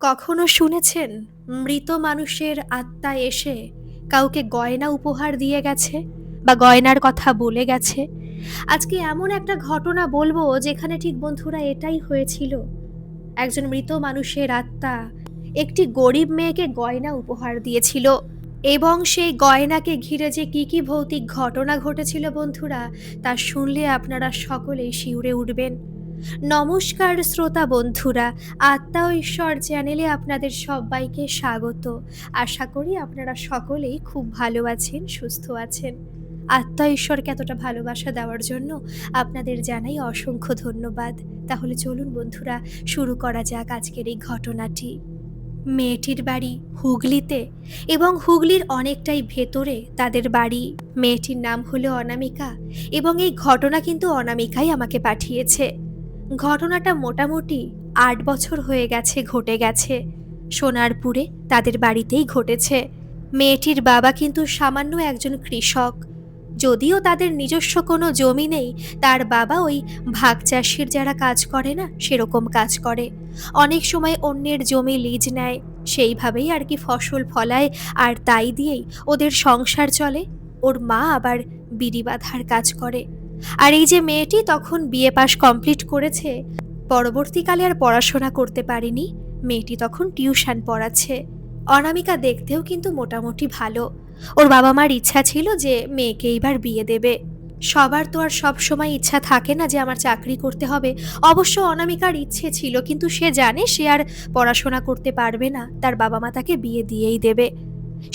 কখনো শুনেছেন মৃত মানুষের আত্মা এসে কাউকে গয়না উপহার দিয়ে গেছে বা গয়নার কথা বলে গেছে? আজকে এমন একটা ঘটনা বলবো যেখানে ঠিক বন্ধুরা এটাই হয়েছিল। একজন মৃত মানুষের আত্মা একটি গরিব মেয়েকে গয়না উপহার দিয়েছিল, এবং সেই গয়নাকে ঘিরে যে কি কি ভৌতিক ঘটনা ঘটেছিল বন্ধুরা, তা শুনলে আপনারা সকলেই শিউরে উঠবেন। নমস্কার শ্রোতা বন্ধুরা, আত্মা ও ঈশ্বর চ্যানেলে আপনাদের সবাইকে স্বাগত। আশা করি আপনারা সকলেই খুব ভালো আছেন, সুস্থ আছেন। আত্মা ঈশ্বরকে এতটা ভালোবাসা দেওয়ার জন্য আপনাদের জানাই অসংখ্য ধন্যবাদ। তাহলে চলুন বন্ধুরা, শুরু করা যাক আজকের এই ঘটনাটি। মেয়েটির বাড়ি হুগলিতে, এবং হুগলির অনেকটাই ভেতরে তাদের বাড়ি। মেয়েটির নাম হলো অনামিকা, এবং এই ঘটনা কিন্তু অনামিকাই আমাকে পাঠিয়েছে। ঘটনাটা মোটামুটি ৮ বছর হয়ে গেছে ঘটে গেছে। সোনারপুরে তাদের বাড়িতেই ঘটেছে। মেয়েটির বাবা কিন্তু সামান্য একজন কৃষক। যদিও তাদের নিজস্ব কোনো জমি নেই, তার বাবা ওই ভাগ চাষির যারা কাজ করে না, সেরকম কাজ করে। অনেক সময় অন্যের জমি লিজ নেয়, সেইভাবেই আর কি ফসল ফলায়, আর তাই দিয়েই ওদের সংসার চলে। ওর মা আবার বিড়ি বাঁধার কাজ করে। আর এই যে মেয়েটি তখন বিএ পাশ কমপ্লিট করেছে, পরবর্তীকালে আর পড়াশোনা করতে পারেনি। মেয়েটি তখন টিউশন পড়াচ্ছে। অনামিকা দেখতেও কিন্তু মোটামুটি ভালো। ওর বাবা মার ইচ্ছা ছিল যে মেয়েকে এইবার বিয়ে দেবে। সবার তো আর সব সময় ইচ্ছা থাকে না যে আমার চাকরি করতে হবে। অবশ্য অনামিকার ইচ্ছে ছিল, কিন্তু সে জানে সে আর পড়াশোনা করতে পারবে না, তার বাবা মা তাকে বিয়ে দিয়েই দেবে।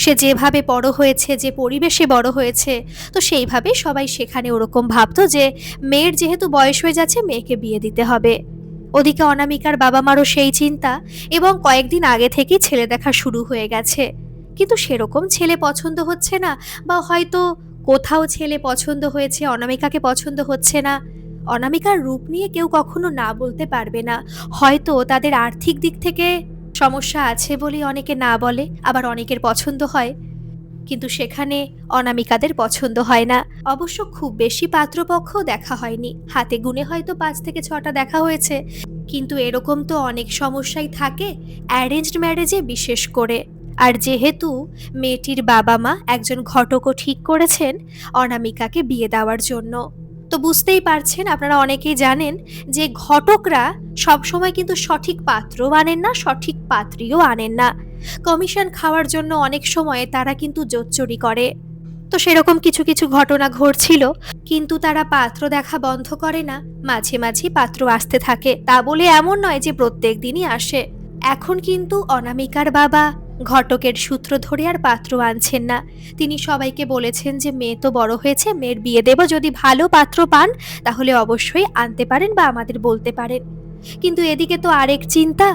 সে যেভাবে বড় হয়েছে, যে পরিবেশে বড় হয়েছে, তো সেইভাবে সবাই সেখানে ওরকম ভাবতো যে মেয়ের যেহেতু বয়স হয়ে যাচ্ছে, মেয়েকে বিয়ে দিতে হবে। ওদিকে অনামিকার বাবা মারও সেই চিন্তা, এবং কয়েকদিন আগে থেকেই ছেলে দেখা শুরু হয়ে গেছে। কিন্তু সেরকম ছেলে পছন্দ হচ্ছে না, বা হয়তো কোথাও ছেলে পছন্দ হয়েছে, অনামিকাকে পছন্দ হচ্ছে না। অনামিকার রূপ নিয়ে কেউ কখনো না বলতে পারবে না। হয়তো তাদের আর্থিক দিক থেকে সমস্যা আছে বলেই অনেকে না বলে, আবার অনেকের পছন্দ হয়। কিন্তু সেখানে অনামিকাদের পছন্দ হয় না। অবশ্য খুব বেশি পাত্রপক্ষও দেখা হয়নি, হাতে গুনে হয়তো ৫ থেকে ৬টা দেখা হয়েছে। কিন্তু এরকম তো অনেক সমস্যাই থাকে অ্যারেঞ্জড ম্যারেজে বিশেষ করে। আর যেহেতু মেয়েটির বাবা মা একজন ঘটকও ঠিক করেছেন অনামিকাকে বিয়ে দেওয়ার জন্য, তো বুঝতেই পারছেন, আপনারা অনেকেই জানেন যে ঘটকরা সবসময় কিন্তু সঠিক পাত্রও আনেন না, সঠিক পাত্রীও আনেন না। কমিশন খাওয়ার জন্য অনেক সময় তারা কিন্তু জোচ্চুরি করে। তো সেরকম কিছু কিছু ঘটনা ঘটছিল, কিন্তু তারা পাত্র দেখা বন্ধ করে না। মাঝে মাঝে পাত্র আসতে থাকে, তা বলে এমন নয় যে প্রত্যেক দিনই আসে। এখন কিন্তু অনামিকার বাবা ঘটকের সূত্র ধরে আর পাত্র আনছেন না। তিনি সবাইকে বলেছেন যে মেয়ে তো বড় হয়েছে, মেয়ের বিয়ে দেব, যদি ভালো পাত্র পান তাহলে অবশ্যই আনতে পারেন বা আমাদের বলতে পারেন। কিন্তু এদিকে তো আরেক চিন্তা,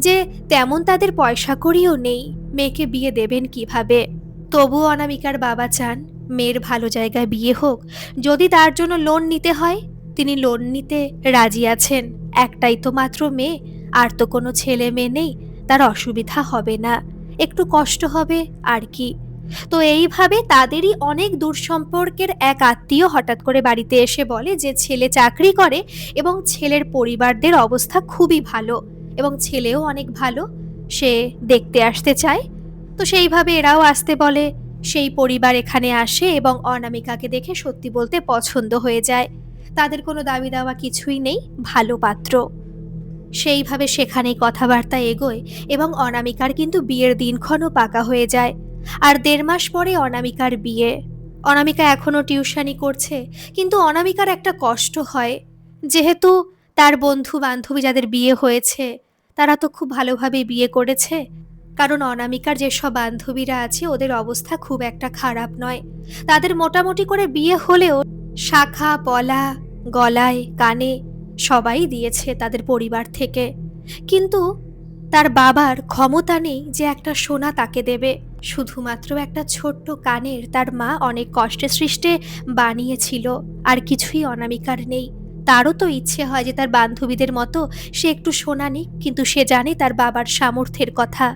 যে তেমন তাদের পয়সা কড়িও নেই, মেয়েকে বিয়ে দেবেন কিভাবে। তবুও অনামিকার বাবা চান মেয়ের ভালো জায়গায় বিয়ে হোক। যদি তার জন্য লোন নিতে হয়, তিনি লোন নিতে রাজি আছেন। একটাই তো মাত্র মেয়ে, আর তো কোনো ছেলে মেয়ে নেই, তার অসুবিধা হবে না, একটু কষ্ট হবে আর কি। তো এইভাবে তাদেরই অনেক দূর সম্পর্কের এক আত্মীয় হঠাৎ করে বাড়িতে এসে বলে যে ছেলে চাকরি করে, এবং ছেলের পরিবারদের অবস্থা খুবই ভালো, এবং ছেলেও অনেক ভালো, সে দেখতে আসতে চায়। তো সেইভাবে এরাও আসতে বলে। সেই পরিবার এখানে আসে এবং অনামিকাকে দেখে সত্যি বলতে পছন্দ হয়ে যায়। তাদের কোনো দাবি দাওয়া কিছুই নেই, ভালো পাত্র। সেইভাবে সেখানেই কথাবার্তা এগোয়, এবং অনামিকার কিন্তু বিয়ের দিনক্ষণও পাকা হয়ে যায়। আর ১.৫ মাস পরে অনামিকার বিয়ে। অনামিকা এখনো টিউশনি করছে, কিন্তু অনামিকার একটা কষ্ট হয়, যেহেতু তার বন্ধু বান্ধবী যাদের বিয়ে হয়েছে তারা তো খুব ভালোভাবে বিয়ে করেছে। কারণ অনামিকার যেসব বান্ধবীরা আছে ওদের অবস্থা খুব একটা খারাপ নয়। তাদের মোটামুটি করে বিয়ে হলেও শাখা পলা গলায় কানে সবাই দিয়েছে তাদের পরিবার থেকে। কিন্তু তার বাবার ক্ষমতা নেই যে একটা সোনা তাকে দেবে। শুধুমাত্র একটা ছোট্ট কানের তার মা অনেক কষ্টে সৃষ্টে বানিয়েছিল, আর কিছুই অনামিকার নেই। তারও তো ইচ্ছে হয় যে তার বান্ধবীদের মতো সে একটু সোনা নিক, কিন্তু সে জানে তার বাবার সামর্থ্যের কথা,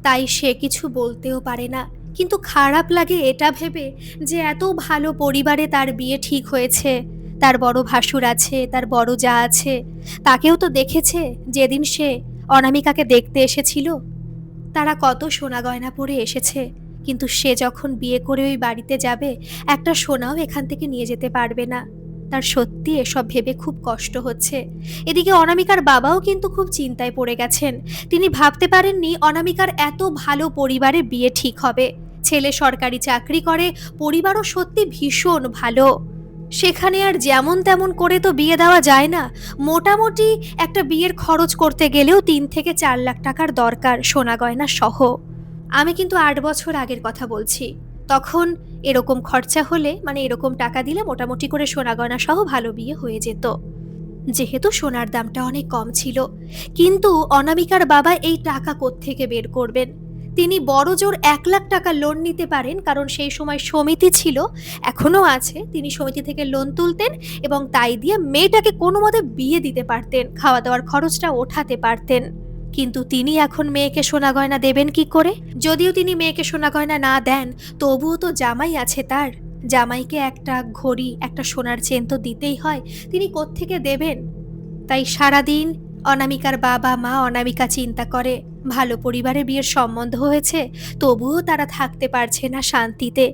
তাই সে কিছু বলতেও পারে না। কিন্তু খারাপ লাগে এটা ভেবে যে এত ভালো পরিবারে তার বিয়ে ঠিক হয়েছে, তার বড় ভাসুর আছে, তার বড় জা আছে, তাকেও তো দেখেছে যেদিন সে অনামিকাকে দেখতে এসেছিল? তারা কত সোনা গয়না পরে এসেছে, কিন্তু সে যখন বিয়ে করে ওই বাড়িতে যাবে, একটা সোনাও এখান থেকে নিয়ে যেতে পারবে না। তার সত্যি এসব ভেবে খুব কষ্ট হচ্ছে। এদিকে অনামিকার বাবাও কিন্তু খুব চিন্তায় পড়ে গেছেন। তিনি ভাবতে পারেননি অনামিকার এত ভালো পরিবারে বিয়ে ঠিক হবে। ছেলে সরকারি চাকরি করে, পরিবারও সত্যি ভীষণ ভালো। সেখানে আর যেমন তেমন করে তো বিয়ে দেওয়া যায় না। মোটামুটি একটা বিয়ের খরচ করতে গেলেও ৩ থেকে ৪ লাখ টাকার দরকার, সোনা গয়না সহ। আমি কিন্তু ৮ বছর আগের কথা বলছি। তখন এরকম খরচা হলে, মানে এরকম টাকা দিলে মোটামুটি করে সোনা গয়না সহ ভালো বিয়ে হয়ে যেত। যেহেতু সোনার দামটা অনেক কম ছিল, কিন্তু অনামিকার বাবা এই টাকা কোত্থেকে বের করবেন? তিনি বড়জোর ১ লাখ টাকা লোন নিতে পারেন, কারণ সেই সময় সমিতি ছিল, এখনো আছে। তিনি সমিতি থেকে লোন তুলতেন এবং তাই দিয়ে মেয়েটাকে কোনো মতে বিয়ে দিতে পারতেন, খাওয়া দাওয়ার খরচটা ওঠাতে পারতেন। কিন্তু তিনি এখন মেয়েকে সোনা গয়না দেবেন কি করে? যদিও তিনি মেয়েকে সোনা গয়না না দেন, তবুও তো জামাই আছে তার। জামাইকে একটা ঘড়ি, একটা সোনার চেন তো দিতেই হয়। তিনি কোত্থেকে দেবেন? তাই সারাদিন অনামিকার বাবা মা, অনামিকা চিন্তা করে, ভালো পরিবারে বিয়ের সম্বন্ধ হয়েছে, তবুও তারা থাকতে পারছে না শান্তিতে।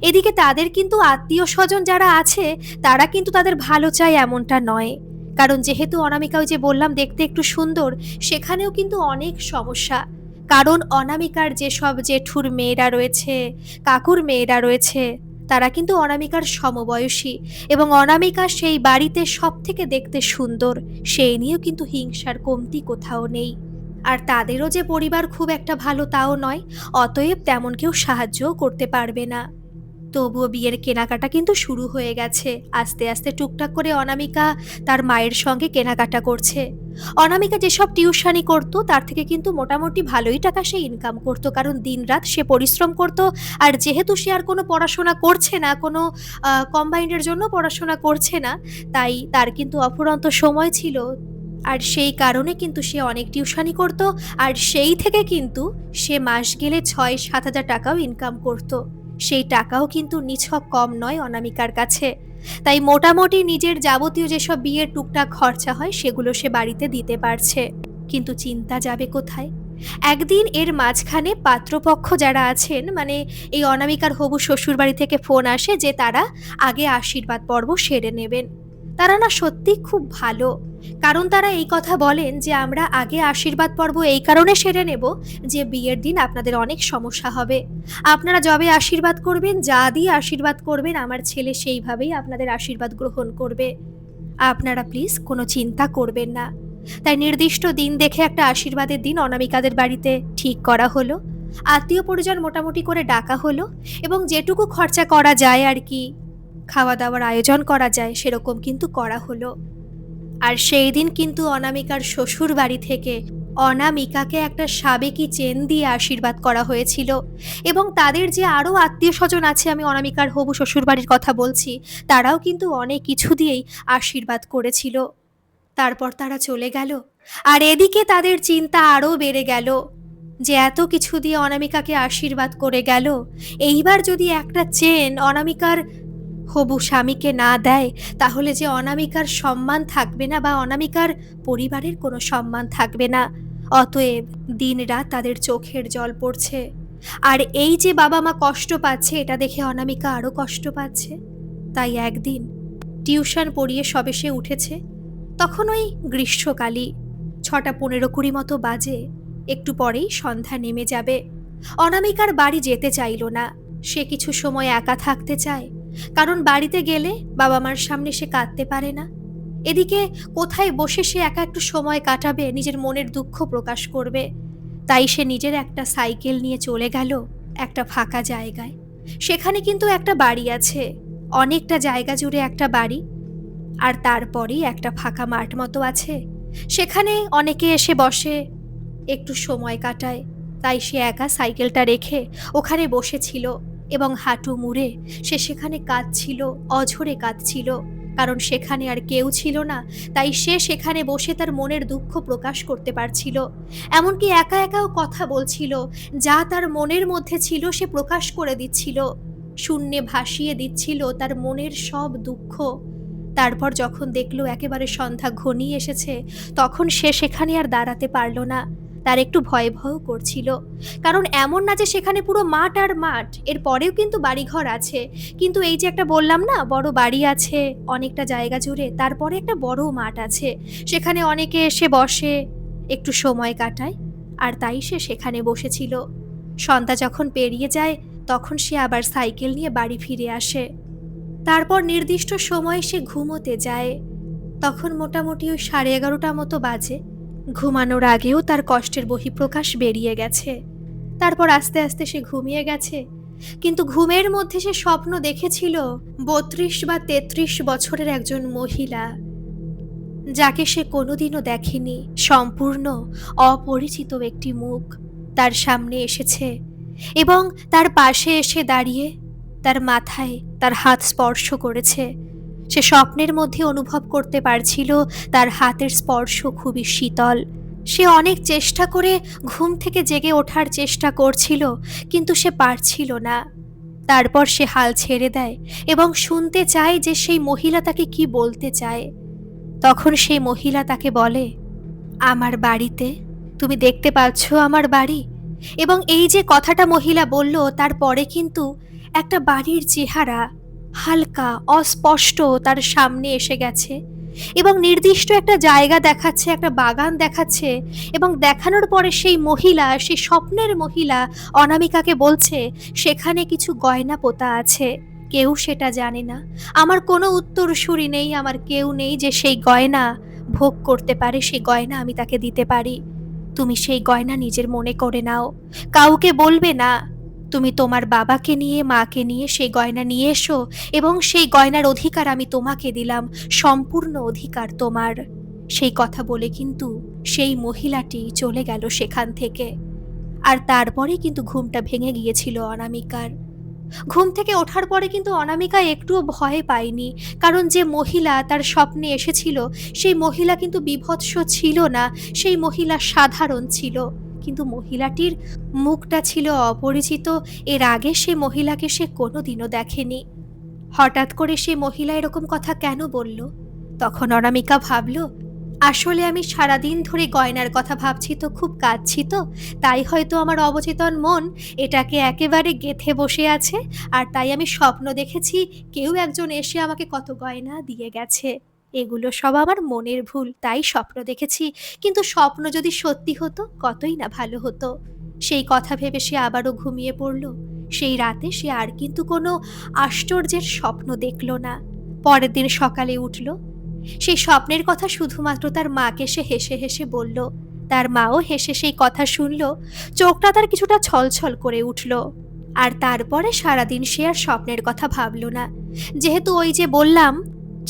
এদিকে তাদের কিন্তু আত্মীয় স্বজন যারা আছে, তারা কিন্তু তাদের ভালো চায় এমনটা নয়। কারণ যেহেতু অনামিকা, ওই যে বললাম, দেখতে একটু সুন্দর, সেখানেও কিন্তু অনেক সমস্যা। কারণ অনামিকার যেসব জেঠুর মেয়েরা রয়েছে, কাকুর মেয়েরা রয়েছে, তারা কিন্তু অনামিকার সমবয়সী, এবং অনামিকা সেই বাড়িতে সব থেকে দেখতে সুন্দর, সেই নিয়েও কিন্তু হিংসার কমতি কোথাও নেই। আর তাদেরও যে পরিবার খুব একটা ভালো তাও নয়, অতএব তেমন কেউ সাহায্যও করতে পারবে না। তবুও বিয়ের কেনাকাটা কিন্তু শুরু হয়ে গেছে। আস্তে আস্তে টুকটাক করে অনামিকা তার মায়ের সঙ্গে কেনাকাটা করছে। অনামিকা যেসব টিউশনি করত, তার থেকে কিন্তু মোটামুটি ভালোই টাকা সে ইনকাম করত, কারণ দিনরাত সে পরিশ্রম করত। আর যেহেতু সে আর কোনো পড়াশোনা করছে না, কোনো কম্বাইন্ডের জন্য পড়াশোনা করছে না, তাই তার কিন্তু অফুরন্ত সময় ছিল। আর সেই কারণে কিন্তু সে অনেক টিউশনি করত, আর সেই থেকে কিন্তু সে মাস গেলে ৬-৭ হাজার টাকাও ইনকাম করত। সেই টাকাও কিন্তু নিছক কম নয় অনামিকার কাছে। তাই মোটামুটি নিজের যাবতীয় যেসব বিয়ের টুকটাক খরচা হয়, সেগুলো সে বাড়িতে দিতে পারছে। কিন্তু চিন্তা যাবে কোথায়? একদিন এর মাঝখানে পাত্রপক্ষ যারা আছেন, মানে এই অনামিকার হবু শ্বশুরবাড়ি থেকে ফোন আসে যে তারা আগে আশীর্বাদ পর্ব সেরে নেবেন। তারা না সত্যি খুব ভালো। কারণ তারা এই কথা বলেন যে আমরা আগে আশীর্বাদ পর্ব এই কারণে সেরে নেব যে বিয়ের দিন আপনাদের অনেক সমস্যা হবে। আপনারা যবে আশীর্বাদ করবেন, যা দিয়ে আশীর্বাদ করবেন, আমার ছেলে সেইভাবেই আপনাদের আশীর্বাদ গ্রহণ করবে। আপনারা প্লিজ কোনো চিন্তা করবেন না। তাই নির্দিষ্ট দিন দেখে একটা আশীর্বাদের দিন অনামিকাদের বাড়িতে ঠিক করা হলো। আত্মীয় পরিজন মোটামুটি করে ডাকা হলো, এবং যেটুকু খরচা করা যায় আর কি, খাওয়া দাওয়ার আয়োজন করা যায়, সেরকম কিন্তু করা হলো। আর সেই দিন কিন্তু অনামিকার শ্বশুর বাড়ি থেকে অনামিকাকে একটা সাবেকি চেন দিয়ে আশীর্বাদ করা হয়েছিল। এবং তাদের যে আরও আত্মীয় স্বজন আছে, আমি অনামিকার হবু শ্বশুর বাড়ির কথা বলছি, তারাও কিন্তু অনেক কিছু দিয়েই আশীর্বাদ করেছিল। তারপর তারা চলে গেল। আর এদিকে তাদের চিন্তা আরও বেড়ে গেল যে এত কিছু দিয়ে অনামিকাকে আশীর্বাদ করে গেল, এইবার যদি একটা চেন অনামিকার হবু স্বামীকে না দেয়, তাহলে যে অনামিকার সম্মান থাকবে না, বা অনামিকার পরিবারের কোনো সম্মান থাকবে না। অতএব দিনরাত তাদের চোখের জল পড়ছে। আর এই যে বাবা মা কষ্ট পাচ্ছে, এটা দেখে অনামিকা আরও কষ্ট পাচ্ছে। তাই একদিন টিউশন পড়িয়ে সবে সে উঠেছে, তখন ওই গ্রীষ্মকালই ৬টা ১৫-২০ মতো বাজে। একটু পরেই সন্ধ্যা নেমে যাবে। অনামিকার বাড়ি যেতে চাইল না। সে কিছু সময় একা থাকতে চায়, কারণ বাড়িতে গেলে বাবা মার সামনে সে কাঁদতে পারে না। এদিকে কোথায় বসে সে একা একটু সময় কাটাবে, নিজের মনের দুঃখ প্রকাশ করবে? তাই সে নিজের একটা সাইকেল নিয়ে চলে গেল একটা ফাঁকা জায়গায়। সেখানে কিন্তু একটা বাড়ি আছে, অনেকটা জায়গা জুড়ে একটা বাড়ি। আর তারপরেই একটা ফাঁকা মাঠ মতো আছে, সেখানে অনেকে এসে বসে, একটু সময় কাটায়। তাই সে একা সাইকেলটা রেখে ওখানে বসেছিল, এবং হাঁটু মুড়ে সে সেখানে কাঁদছিল, অঝরে কাঁদছিল। কারণ সেখানে আর কেউ ছিল না, তাই সে সেখানে বসে তার মনের দুঃখ প্রকাশ করতে পারছিল। এমনকি একা একাও কথা বলছিল, যা তার মনের মধ্যে ছিল সে প্রকাশ করে দিচ্ছিল, শূন্যে ভাসিয়ে দিচ্ছিল তার মনের সব দুঃখ। তারপর যখন দেখল একেবারে সন্ধ্যা ঘনিয়ে এসেছে, তখন সে সেখানে আর দাঁড়াতে পারল না। তার একটু ভয় ভয়ও করছিল। কারণ এমন না যে সেখানে পুরো মাঠ আর মাঠ, এর পরেও কিন্তু বাড়িঘর আছে। কিন্তু এই যে একটা বললাম না বড় বাড়ি আছে অনেকটা জায়গা জুড়ে, তারপরে একটা বড় মাঠ আছে। সেখানে অনেকে এসে বসে, একটু সময় কাটায়। আর তাই সে সেখানে বসেছিল। সন্ধ্যা যখন পেরিয়ে যায়, তখন সে আবার সাইকেল নিয়ে বাড়ি ফিরে আসে। তারপর নির্দিষ্ট সময়ে সে ঘুমোতে যায়। তখন মোটামুটি ওই 11:30 মতো বাজে। ঘুমানোর আগেও তার কষ্টের বহিঃপ্রকাশ বেরিয়ে গেছে। তারপর আস্তে আস্তে সে ঘুমিয়ে গেছে। কিন্তু ঘুমের মধ্যে সে স্বপ্ন দেখেছিল 32 বা 33 বছরের একজন মহিলা, যাকে সে কোনোদিনও দেখেনি। সম্পূর্ণ অপরিচিত একটি মুখ তার সামনে এসেছে এবং তার পাশে এসে দাঁড়িয়ে তার মাথায় তার হাত স্পর্শ করেছে। সে স্বপ্নের মধ্যে অনুভব করতে পারছিল তার হাতের স্পর্শ খুবই শীতল। সে অনেক চেষ্টা করে ঘুম থেকে জেগে ওঠার চেষ্টা করছিল, কিন্তু সে পারছিল না। তারপর সে হাল ছেড়ে দেয় এবং শুনতে চায় যে সেই মহিলা তাকে কি বলতে চায়। তখন সেই মহিলা তাকে বলে, আমার বাড়িতে, তুমি দেখতে পাচ্ছ আমার বাড়ি। এবং এই যে কথাটা মহিলা বলল, তারপরে কিন্তু একটা বাড়ির চেহারা হালকা অস্পষ্ট তার সামনে এসে গেছে এবং নির্দিষ্ট একটা জায়গা দেখাচ্ছে, একটা বাগান দেখাচ্ছে। এবং দেখানোর পরে সেই মহিলা, সেই স্বপ্নের মহিলা অনামিকাকে বলছে সেখানে কিছু গয়না পোতা আছে, কেউ সেটা জানে না। আমার কোনো উত্তরসূরি নেই, আমার কেউ নেই যে সেই গয়না ভোগ করতে পারে, সেই গয়না আমি তাকে দিতে পারি। তুমি সেই গয়না নিজের মনে করে নাও, কাউকে বলবে না। তুমি তোমার বাবাকে নিয়ে, মাকে নিয়ে সেই গয়না নিয়ে এসো এবং সেই গয়নার অধিকার আমি তোমাকে দিলাম, সম্পূর্ণ অধিকার তোমার। সেই কথা বলে কিন্তু সেই মহিলাটি চলে গেল সেখান থেকে। আর তারপরে কিন্তু ঘুমটা ভেঙে গিয়েছিল অনামিকার। ঘুম থেকে ওঠার পরে কিন্তু অনামিকা একটুও ভয় পায়নি, কারণ যে মহিলা তার স্বপ্নে এসেছিল সেই মহিলা কিন্তু বীভৎস ছিল না, সেই মহিলা সাধারণ ছিল। কিন্তু মহিলাটির মুখটা ছিল অপরিচিত। এর আগে সে মহিলাকে সে কোনোদিনও দেখেনি। হঠাৎ করে সে মহিলা এরকম কথা কেন বলল? তখন অনামিকা ভাবল, আসলে আমি সারাদিন ধরে গয়নার কথা ভাবছি তো, খুব কাঁদছি তো, তাই হয়তো আমার অবচেতন মন এটাকে একেবারে গেঁথে বসে আছে। আর তাই আমি স্বপ্ন দেখেছি কেউ একজন এসে আমাকে কত গয়না দিয়ে গেছে। এগুলো সব আমার মনের ভুল, তাই স্বপ্ন দেখেছি। কিন্তু স্বপ্ন যদি সত্যি হতো কতই না ভালো হতো। সেই কথা ভেবে সে আবারও ঘুমিয়ে পড়ল। সেই রাতে সে আর কিন্তু কোনো আশ্চর্যের স্বপ্ন দেখল না। পরের দিন সকালে উঠল, সেই স্বপ্নের কথা শুধুমাত্র তার মাকে সে হেসে হেসে বলল। তার মাও হেসে সেই কথা শুনল। চোখটা তার কিছুটা ছলছল করে উঠল। আর তারপরে সারাদিন সে আর স্বপ্নের কথা ভাবল না। যেহেতু ওই যে বললাম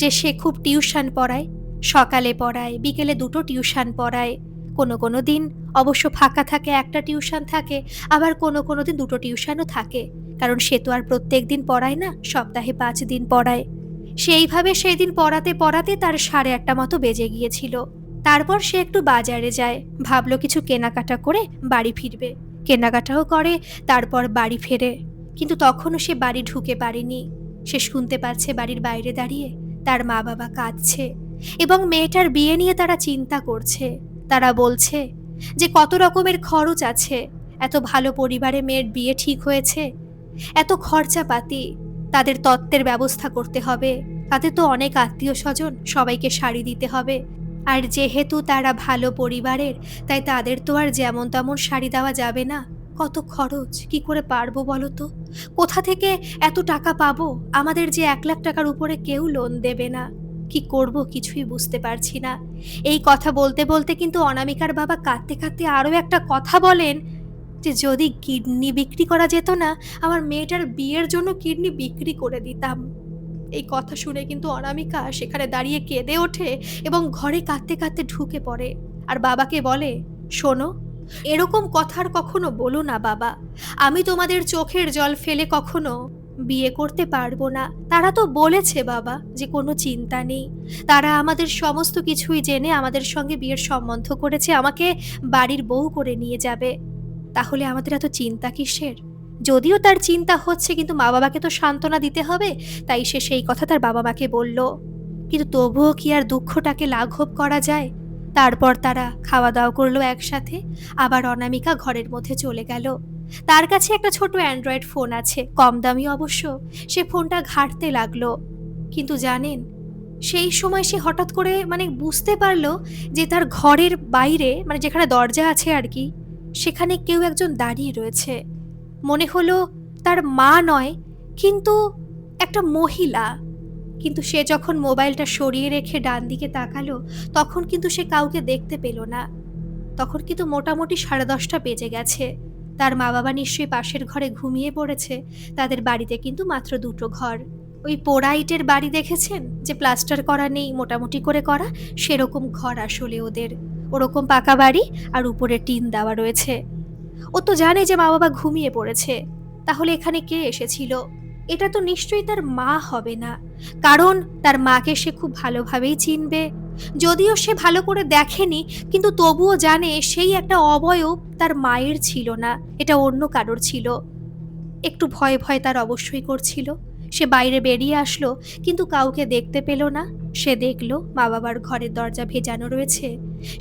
যে সে খুব টিউশন পড়ায়, সকালে পড়ায়, বিকেলে 2টো টিউশন পড়ায়। কোনো কোনো দিন অবশ্য ফাঁকা থাকে, একটা টিউশন থাকে, আবার কোনো কোনো দিন 2টো টিউশনও থাকে। কারণ সে তো আর প্রত্যেক দিন পড়ায় না, সপ্তাহে 5 দিন পড়ায়। সেইভাবে সেদিন পড়াতে পড়াতে তার 1:30 মতো বেজে গিয়েছিল। তারপর সে একটু বাজারে যায়, ভাবল কিছু কেনাকাটা করে বাড়ি ফিরবে। কেনাকাটাও করে, তারপর বাড়ি ফেরে। কিন্তু তখনও সে বাড়ি ঢুকে পারেনি। সে শুনতে পাচ্ছে বাড়ির বাইরে দাঁড়িয়ে তার মা বাবা কাঁদছে এবং মেয়েটার বিয়ে নিয়ে তারা চিন্তা করছে। তারা বলছে যে কত রকমের খরচ আছে, এত ভালো পরিবারে মেয়ের বিয়ে ঠিক হয়েছে, এত খরচাপাতি, তাদের তত্ত্বের ব্যবস্থা করতে হবে, তাদের তো অনেক আত্মীয় স্বজন, সবাইকে শাড়ি দিতে হবে। আর যেহেতু তারা ভালো পরিবারের, তাই তাদের তো আর যেমন তেমন শাড়ি দেওয়া যাবে না। কত খরচ, কি করে পারবো বলো তো? কোথা থেকে এত টাকা পাবো? আমাদের যে 1 লাখ টাকার উপরে কেউ লোন দেবে না। কি করব কিছুই বুঝতে পারছি না। এই কথা বলতে বলতে কিন্তু অনামিকার বাবা কাঁদতে কাঁদতে আরও একটা কথা বলেন যে যদি কিডনি বিক্রি করা যেত না, আমার মেয়েটার বিয়ের জন্য কিডনি বিক্রি করে দিতাম। এই কথা শুনে কিন্তু অনামিকা সেখানে দাঁড়িয়ে কেঁদে ওঠে এবং ঘরে কাঁদতে কাঁদতে ঢুকে পড়ে। আর বাবাকে বলে, শোনো, এরকম কথা আর কখনো বলো না বাবা। আমি তোমাদের চোখের জল ফেলে কখনো বিয়ে করতে পারবো না। তারা তো বলেছে বাবা যে কোনো চিন্তা নেই, তারা আমাদের সমস্ত কিছুই জেনে আমাদের সঙ্গে বিয়ের সম্বন্ধ করেছে, আমাকে বাড়ির বউ করে নিয়ে যাবে। তাহলে আমাদের এত চিন্তা কিসের? যদিও তার চিন্তা হচ্ছে, কিন্তু মা বাবাকে তো সান্ত্বনা দিতে হবে, তাই সে সেই কথা তার বাবা মাকে বলল। কিন্তু তবুও কি আর দুঃখটাকে লাঘব করা যায়? তারপর তারা খাওয়া দাওয়া করলো একসাথে। আবার অনামিকা ঘরের মধ্যে চলে গেল। তার কাছে একটা ছোট অ্যান্ড্রয়েড ফোন আছে, কম দামি অবশ্য। সে ফোনটা ঘাঁটতে লাগলো। কিন্তু জানেন, সেই সময় সে হঠাৎ করে বুঝতে পারলো যে তার ঘরের বাইরে, যেখানে দরজা আছে আর কি, সেখানে কেউ একজন দাঁড়িয়ে রয়েছে। মনে হলো তার মা নয়, কিন্তু একটা মহিলা। কিন্তু সে যখন মোবাইলটা সরিয়ে রেখে ডান দিকে তাকালো, তখন কিন্তু সে কাউকে দেখতে পেল না। তখন কিন্তু মোটামুটি 10:30 বেজে গেছে। তার মা বাবা নিশ্চয়ই পাশের ঘরে ঘুমিয়ে পড়েছে। তাদের বাড়িতে কিন্তু মাত্র দুটো ঘর। ওই পোড়া ইটের বাড়ি দেখেছেন, যে প্লাস্টার করা নেই, মোটামুটি করে করা, সেরকম ঘর আসলে ওদের। ওরকম পাকা বাড়ি, আর উপরে টিন দেওয়া রয়েছে। ও তো জানে যে মা বাবা ঘুমিয়ে পড়েছে। তাহলে এখানে কে এসেছিল? এটা তো নিশ্চয়ই তার মা হবে না, কারণ তার মাকে সে খুব ভালোভাবেই চিনবে। যদিও সে ভালো করে দেখেনি, কিন্তু তবুও জানে সেই একটা অবয়ব তার মায়ের ছিল না, এটা অন্য কারোর ছিল। একটু ভয় ভয় তার অবশ্যই করছিল। সে বাইরে বেরিয়ে আসলো, কিন্তু কাউকে দেখতে পেল না। সে দেখল মা বাবার ঘরের দরজা ভেজানো রয়েছে।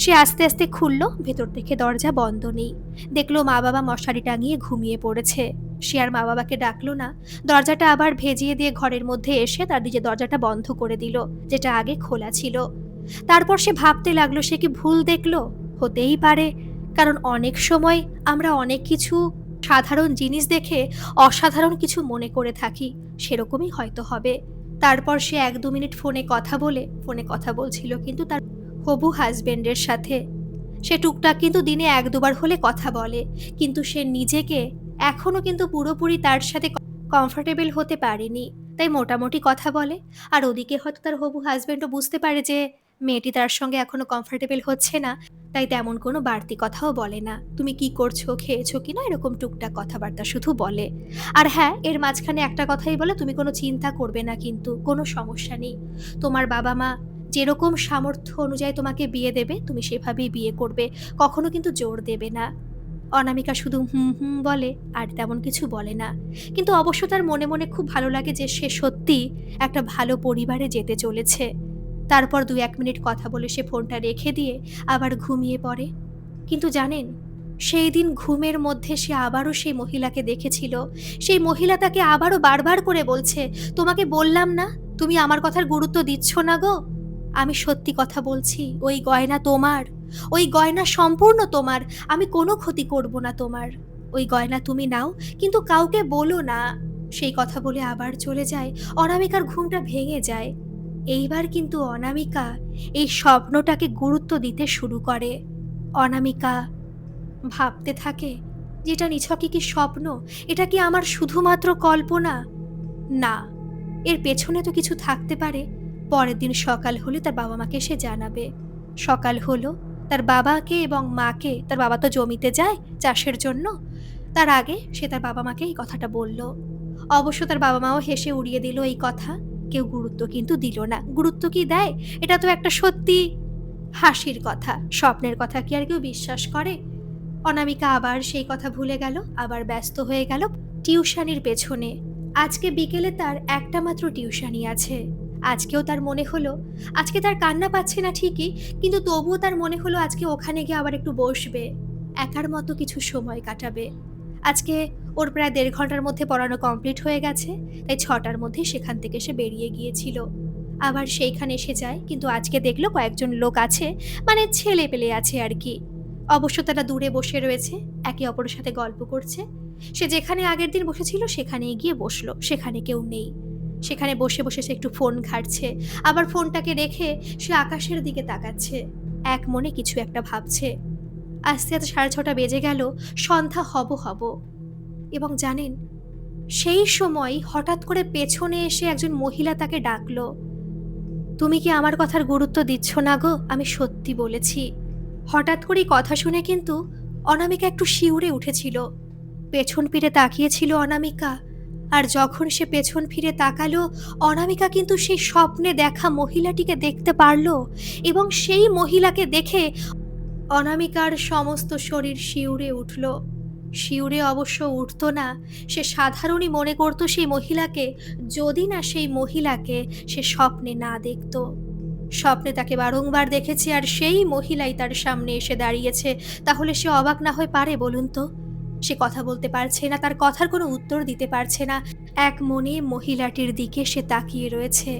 সে আস্তে আস্তে খুলল, ভেতর থেকে দরজা বন্ধ নেই। দেখলো মা বাবা মশারি টাঙিয়ে ঘুমিয়ে পড়েছে। সে আর মা বাবাকে ডাকলো না। দরজাটা আবার ভেজিয়ে দিয়ে ঘরের মধ্যে এসে তার নিজে দরজাটা বন্ধ করে দিল, যেটা আগে খোলা ছিল। তারপর সে ভাবতে লাগলো, সে কি ভুল দেখলো? হতেই পারে, কারণ অনেক সময় আমরা অনেক কিছু সাধারণ জিনিস দেখে অসাধারণ কিছু মনে করে থাকি। সেরকমই হয়তো হবে। তারপর সে 1-2 মিনিট ফোনে কথা বলছিল কিন্তু তার হবু হাজবেন্ডের সাথে। সে টুকটাক কিন্তু দিনে 1-2 বার হলে কথা বলে, কিন্তু সে নিজেকে এখনো কিন্তু পুরোপুরি তার সাথে কমফোর্টেবল হতে পারেনি। তাই মোটামুটি কথা বলে। আর ওদিকে হয়তো তার হবু হাজবেন্ডও বুঝতে পারে যে মেয়েটি তার সঙ্গে এখনো কমফোর্টেবল হচ্ছে না, তাই তেমন কোনো বাড়তি কথাও বলে না। তুমি কি করছো, খেয়েছো কিনা, এরকম টুকটাক কথাবার্তা শুধু বলে। আর হ্যাঁ, এর মাঝখানে একটা কথাই বলে, তুমি কোনো চিন্তা করবে না, কিন্তু কোনো সমস্যা নেই। তোমার বাবা মা যেরকম সামর্থ্য অনুযায়ী তোমাকে বিয়ে দেবে, তুমি সেভাবেই বিয়ে করবে, কখনো কিন্তু জোর দেবে না। অনামিকা শুধু হুম হুম বলে, আর তেমন কিছু বলে না। কিন্তু অবশ্য তার মনে মনে খুব ভালো লাগে যে সে সত্যি একটা ভালো পরিবারে যেতে চলেছে। তারপর 2-1 মিনিট কথা বলে সে ফোনটা রেখে দিয়ে আবার ঘুমিয়ে পড়ে। কিন্তু জানেন, সেই দিন ঘুমের মধ্যে সে আবারও সেই মহিলাকে দেখেছিল। সেই মহিলা তাকে আবারও বারবার করে বলছে, তোমাকে বললাম না, তুমি আমার কথার গুরুত্ব দিচ্ছ না গো। আমি সত্যি কথা বলছি, ওই গয়না তোমার, ওই গয়না সম্পূর্ণ তোমার। আমি কোনো ক্ষতি করব না তোমার। ওই গয়না তুমি নাও, কিন্তু কাউকে বলো না। সেই কথা বলে আবার চলে যায়। অনামিকার ঘুমটা ভেঙে যায়। এইবার কিন্তু অনামিকা এই স্বপ্নটাকে গুরুত্ব দিতে শুরু করে। অনামিকা ভাবতে থাকে যে এটা নিছকই কি স্বপ্ন? এটা কি আমার শুধুমাত্র কল্পনা? না, এর পেছনে তো কিছু থাকতে পারে। পরের দিন সকাল হলে তার বাবা মাকে সে জানাবে। সকাল হলো, তার বাবাকে এবং মাকে, তার বাবা তো জমিতে যায় চাষের জন্য, তার আগে সে তার বাবা মাকে এই কথাটা বলল। অবশ্য তার বাবা মাও হেসে উড়িয়ে দিল এই কথা। কেউ গুরুত্ব কিন্তু দিল না। গুরুত্ব কি দেয়? এটা তো একটা সত্যি হাসির কথা। স্বপ্নের কথা কি আর কেউ বিশ্বাস করে? অনামিকা আবার সেই কথা ভুলে গেল, আবার ব্যস্ত হয়ে গেল টিউশনির পেছনে। আজকে বিকেলে তার একটা মাত্র টিউশনি আছে। আজকেও তার মনে হলো, আজকে তার কান্না পাচ্ছে না ঠিকই, কিন্তু তবুও তার মনে হলো আজকে ওখানে গিয়ে আবার একটু বসবে, একার মতো কিছু সময় কাটাবে। আজকে ওর প্রায় 1.5 ঘন্টার মধ্যে পড়ানো কমপ্লিট হয়ে গেছে, তাই 6টার মধ্যে সেখান থেকে সে বেরিয়ে গিয়েছিল। আবার সেইখানে এসে যায়, কিন্তু আজকে দেখলো কয়েকজন লোক আছে, ছেলে পেলে আছে আর কি। অবশ্য তারা দূরে বসে রয়েছে, একে অপরের সাথে গল্প করছে। সে যেখানে আগের দিন বসেছিল সেখানে গিয়ে বসলো, সেখানে কেউ নেই। সেখানে বসে বসে সে একটু ফোন ঘাঁটছে, আবার ফোনটাকে রেখে সে আকাশের দিকে তাকাচ্ছে, এক মনে কিছু একটা ভাবছে। আস্তে আস্তে 6:30 বেজে গেল, সন্ধ্যা হব হব। এবং জানেন, সেই সময় হঠাৎ করে পেছনে এসে একজন মহিলা তাকে ডাকলো, তুমি কি আমার কথার গুরুত্ব দিচ্ছ না গো? আমি সত্যি বলেছি। হঠাৎ করেই কথা শুনে কিন্তু অনামিকা একটু শিউরে উঠেছিল। পেছন ফিরে তাকিয়েছিল অনামিকা। আর যখন সে পেছন ফিরে তাকালো, অনামিকা কিন্তু সেই স্বপ্নে দেখা মহিলাটিকে দেখতে পারল। এবং সেই মহিলাকে দেখে অনামিকার সমস্ত শরীর শিউরে উঠল। শিউরে অবশ্য উঠত না, সে সাধারণই মনে করত সেই মহিলাকে, যদি না সেই মহিলাকে সে স্বপ্নে না দেখত। স্বপ্নে তাকে বারংবার দেখেছে আর সেই মহিলাই তার সামনে এসে দাঁড়িয়েছে, তাহলে সে অবাক না হয়ে পারে বলুন তো? সে কথা বলতে পারছে না, তার কথার কোনো উত্তর দিতে পারছে না। এক মনে মহিলাটির দিকে সে তাকিয়ে রয়েছে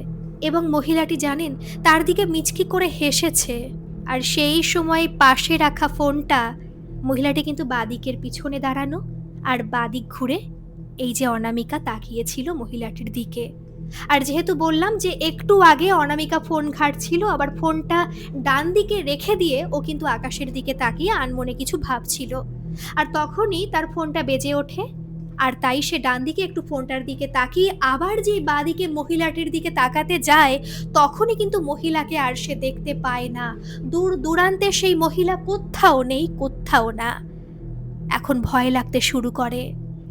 এবং মহিলাটি জানেন তার দিকে মিচকি করে হেসেছে। আর সেই সময় পাশে রাখা ফোনটা, মহিলাটি কিন্তু বাদিকের পিছনে দাঁড়ানো, আর বাদিক ঘুরে এই যে অনামিকা তাকিয়েছিল মহিলাটির দিকে। আর যেহেতু বললাম যে একটু আগে অনামিকা ফোন ঘাঁটছিল, আবার ফোনটা ডান দিকে রেখে দিয়ে ও কিন্তু আকাশের দিকে তাকিয়ে আনমনে কিছু ভাবছিল। আর তখনই তার ফোনটা বেজে ওঠে, আর তাই সে ডান দিকে একটু ফোনটার দিকে তাকিয়ে আবার যে বাদিকে মহিলাটির দিকে তাকাতে যায়, তখনই কিন্তু মহিলাকে আর সে দেখতে পায় না। দূর দূরান্তে সেই মহিলা কোত্থাও নেই, কোত্থাও না। এখন ভয় লাগতে শুরু করে,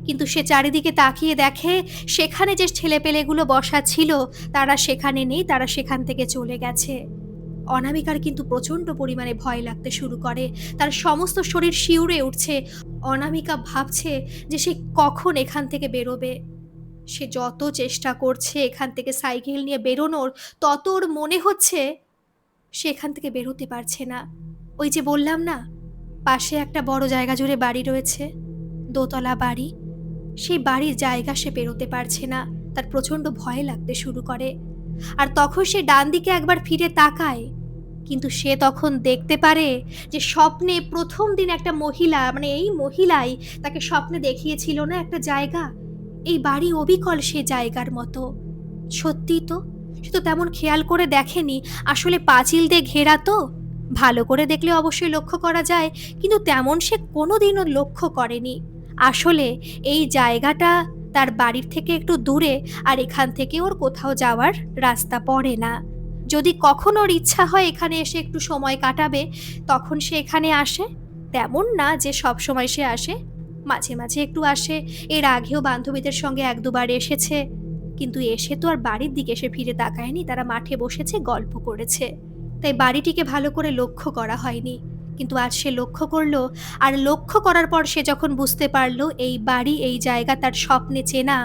কিন্তু সে চারিদিকে তাকিয়ে দেখে সেখানে যে ছেলেপেলেগুলো বসা ছিল তারা সেখানে নেই, তারা সেখান থেকে চলে গেছে। অনামিকার কিন্তু প্রচণ্ড পরিমাণে ভয় লাগতে শুরু করে, তার সমস্ত শরীর শিউরে উঠছে। অনামিকা ভাবছে যে সে কখন এখান থেকে বেরোবে। সে যত চেষ্টা করছে এখান থেকে সাইকেল নিয়ে বেরোনোর, তত ওর মনে হচ্ছে সে এখান থেকে বেরোতে পারছে না। ওই যে বললাম না, পাশে একটা বড় জায়গা জুড়ে বাড়ি রয়েছে, দোতলা বাড়ি। সেই বাড়ির জায়গা সে পেরোতে পারছে না, তার প্রচণ্ড ভয় লাগতে শুরু করে। আর তখন সে ডান দিকে একবার ফিরে তাকায়, কিন্তু সে তখন দেখতে পারে যে স্বপ্নে প্রথম দিন একটা মহিলা, মানে এই মহিলাই তাকে স্বপ্নে দেখিয়েছিল না একটা জায়গা, এই বাড়ি অবিকল সে জায়গার মতো। সত্যি তো, সে তো তেমন খেয়াল করে দেখেনি, আসলে পাঁচিল দিয়ে ঘেরা তো, ভালো করে দেখলে অবশ্যই লক্ষ্য করা যায়, কিন্তু তেমন সে কোনোদিনও লক্ষ্য করেনি। আসলে এই জায়গাটা তার বাড়ির থেকে একটু দূরে, আর এখান থেকে ওর কোথাও যাওয়ার রাস্তা পড়ে না। যদি কখনো ওর ইচ্ছা হয় এখানে এসে একটু সময় কাটাবে, তখন সে এখানে আসে। তেমন না যে সব সময় সে আসে, মাঝে মাঝে একটু আসে। এর আগেও বান্ধবীদের সঙ্গে এক দুবার এসেছে, কিন্তু এসে তো আর বাড়ির দিকে সে ফিরে তাকায়নি, তারা মাঠে বসেছে, গল্প করেছে। তাই বাড়িটিকে ভালো করে লক্ষ্য করা হয়নি। কিন্তু আজ সে লক্ষ্য করলো, আর লক্ষ্য করার পর সে যখন বুঝতে পারলো এই বাড়ি, এই জায়গা তার স্বপ্নে চেনা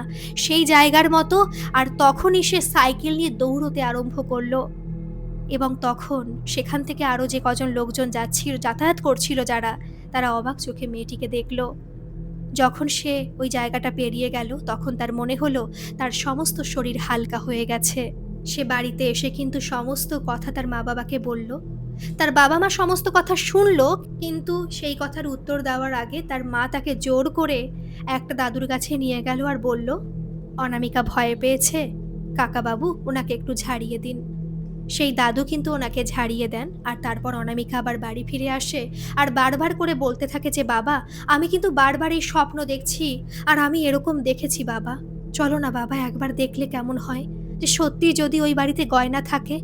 সেই জায়গার মতো, আর তখনই সে সাইকেল নিয়ে দৌড়তে আরম্ভ করলো। এবং তখন সেখান থেকে আরও যে কজন লোকজন যাচ্ছিল, যাতায়াত করছিল যারা, তারা অবাক চোখে মেয়েটিকে দেখলো। যখন সে ওই জায়গাটা পেরিয়ে গেল, তখন তার মনে হলো তার সমস্ত শরীর হালকা হয়ে গেছে। সে বাড়িতে এসে কিন্তু সমস্ত কথা তার মা বাবাকে বলল। তার বাবা মা সমস্ত কথা শুনল, কিন্তু সেই কথার উত্তর দেওয়ার আগে তার মা তাকে জোর করে একটা দাদুর কাছে নিয়ে গেল আর বলল, অনামিকা ভয় পেয়েছে, কাকাবাবু ওনাকে একটু ঝাড়িয়ে দিন। সেই দাদু কিন্তু ওনাকে ঝাড়িয়ে দেন, আর তারপর অনামিকা আবার বাড়ি ফিরে আসে আর বারবার করে বলতে থাকে যে, বাবা আমি কিন্তু বারবার এই স্বপ্ন দেখছি, আর আমি এরকম দেখেছি বাবা, চলো না বাবা একবার দেখলে কেমন হয়, যে সত্যি যদি ওই বাড়িতে গয়না থাকে।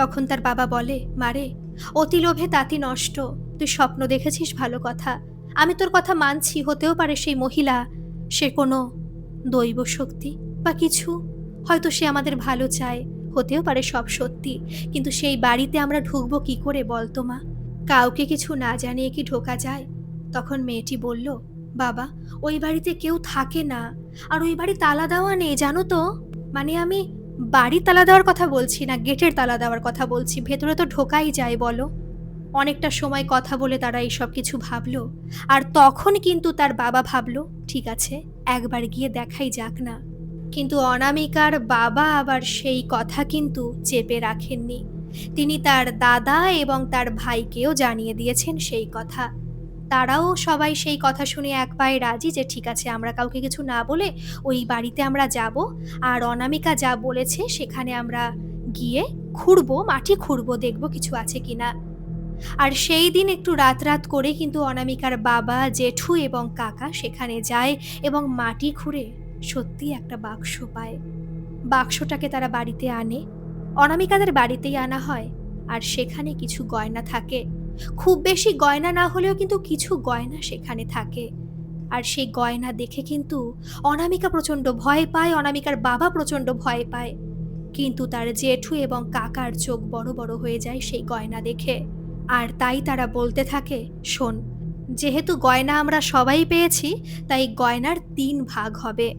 তখন তার বাবা বলে, মারে অতি লোভে তাতি নষ্ট, তুই স্বপ্ন দেখেছিস ভালো কথা, আমি তোর কথা মানছি, হতেও পারে সেই মহিলা সে কোনো দৈব শক্তি বা কিছু, হয়তো সে আমাদের ভালো চায়, হতেও পারে সব সত্যি, কিন্তু সেই বাড়িতে আমরা ঢুকবো কি করে বলতো মা, কাউকে কিছু না জানিয়ে কি ঢোকা যায়? তখন মেয়েটি বলল, বাবা ওই বাড়িতে কেউ থাকে না, আর ওই বাড়ি তালা দেওয়া নেই জানো তো, মানে আমি বাড়ির তালা দেওয়ার কথা বলছি না, গেটের তালা দেওয়ার কথা বলছি, ভেতরে তো ঢোকাই যায় বলো। অনেকটা সময় কথা বলে তারা এইসব কিছু ভাবলো, আর তখন কিন্তু তার বাবা ভাবলো, ঠিক আছে একবার গিয়ে দেখাই যাক না। কিন্তু অনামিকার বাবা আবার সেই কথা কিন্তু চেপে রাখেননি, তিনি তার দাদা এবং তার ভাইকেও জানিয়ে দিয়েছেন সেই কথা। তারাও সবাই সেই কথা শুনে এক পায়ে রাজি যে ঠিক আছে আমরা কাউকে কিছু না বলে ওই বাড়িতে আমরা যাব, আর অনামিকা যা বলেছে সেখানে আমরা গিয়ে খুঁড়বো, মাটি খুঁড়বো, দেখবো কিছু আছে কিনা। আর সেই দিন একটু রাত রাত করে কিন্তু অনামিকার বাবা, জেঠু এবং কাকা সেখানে যায় এবং মাটি খুঁড়ে সত্যি একটা বাক্স পায়। বাক্সটাকে তারা বাড়িতে আনে, অনামিকাদের বাড়িতেই আনা হয়, আর সেখানে কিছু গয়না থাকে। খুব বেশি গয়না না হলেও কিন্তু কিছু গয়না সেখানে থাকে। আর সেই গয়না দেখে কিন্তু অনামিকা প্রচণ্ড ভয় পায়, অনামিকার বাবা প্রচণ্ড ভয় পায়, কিন্তু তার জেঠু এবং কাকার চোখ বড় বড় হয়ে যায় সেই গয়না দেখে। আর তাই তারা বলতে থাকে, শোন যেহেতু গয়না আমরা সবাই পেয়েছি, তাই গয়নার ৩ ভাগ হবে।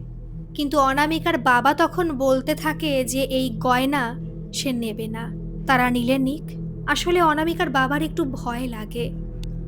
কিন্তু অনামিকার বাবা তখন বলতে থাকে যে এই গয়না সে নেবে না। তারা নিলে নিক। আসলে অনামিকার বাবার একটু ভয় লাগে।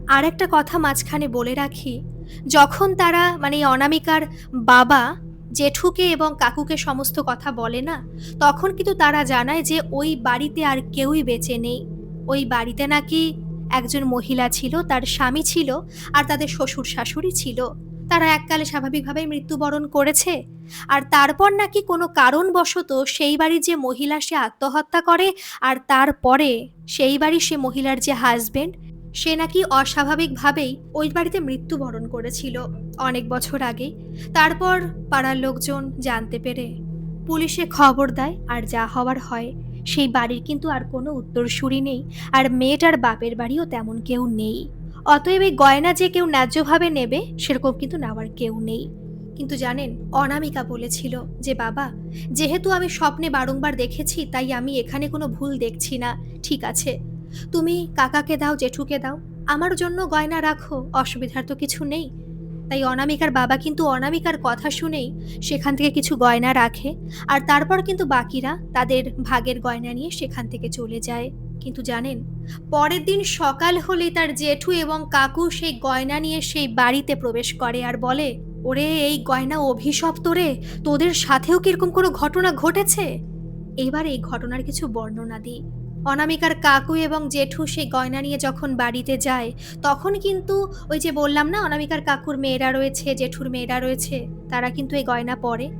আরেকটা কথা মাঝখানে বলে রাখি, যখন তারা মানে এই অনামিকার বাবা জেঠুকে এবং কাকুকে সমস্ত কথা বলে না, তখন কিন্তু তারা জানায় যে ওই বাড়িতে আর কেউই বেঁচে নেই। ওই বাড়িতে নাকি একজন মহিলা ছিল, তার স্বামী ছিল আর তাদের শ্বশুর-শাশুড়ি ছিল। তারা এককালে স্বাভাবিকভাবেই মৃত্যুবরণ করেছে। আর তারপর নাকি কোনো কারণবশত সেই বাড়ির যে মহিলা সে আত্মহত্যা করে, আর তারপরে সেই বাড়ির সে মহিলার যে হাসব্যান্ড সে নাকি অস্বাভাবিকভাবেই ওই বাড়িতে মৃত্যুবরণ করেছিল অনেক বছর আগে। তারপর পাড়ার লোকজন জানতে পেরে পুলিশে খবর দেয়, আর যা হওয়ার হয়। সেই বাড়ির কিন্তু আর কোনো উত্তরসূরি নেই, আর মেয়েটার বাপের বাড়িও তেমন কেউ নেই। অতএব এই গয়না যে কেউ ন্যায্যভাবে নেবে সেরকম কিন্তু নেওয়ার কেউ নেই। কিন্তু জানেন, অনামিকা বলেছিল যে বাবা, যেহেতু আমি স্বপ্নে বারংবার দেখেছি তাই আমি এখানে কোনো ভুল দেখছি না। ঠিক আছে, তুমি কাকাকে দাও, জেঠুকে দাও, আমার জন্য গয়না রাখো, অসুবিধার তো কিছু নেই। তাই অনামিকার বাবা কিন্তু অনামিকার কথা শুনেই সেখান থেকে কিছু গয়না রাখে, আর তারপর কিন্তু বাকিরা তাদের ভাগের গয়না নিয়ে সেখান থেকে চলে যায়। কিন্তু জানেন, পরের দিন সকাল হলেই তার জেঠু এবং কাকু সেই গয়না নিয়ে সেই বাড়িতে প্রবেশ করে আর বলে, ওরে এই গয়না অভিশপ্ত রে, তোদের সাথেও কি এরকম কোনো ঘটনা ঘটেছে? এইবার এই ঘটনার কিছু বর্ণনা দিই। অনামিকার কাকু এবং জেঠু সেই গয়না নিয়ে যখন বাড়িতে যায়, তখন কিন্তু ওই যে বললাম না অনামিকার কাকুর মেয়েরা রয়েছে, জেঠুর মেয়েরা রয়েছে, তারা কিন্তু এই গয়না পরে।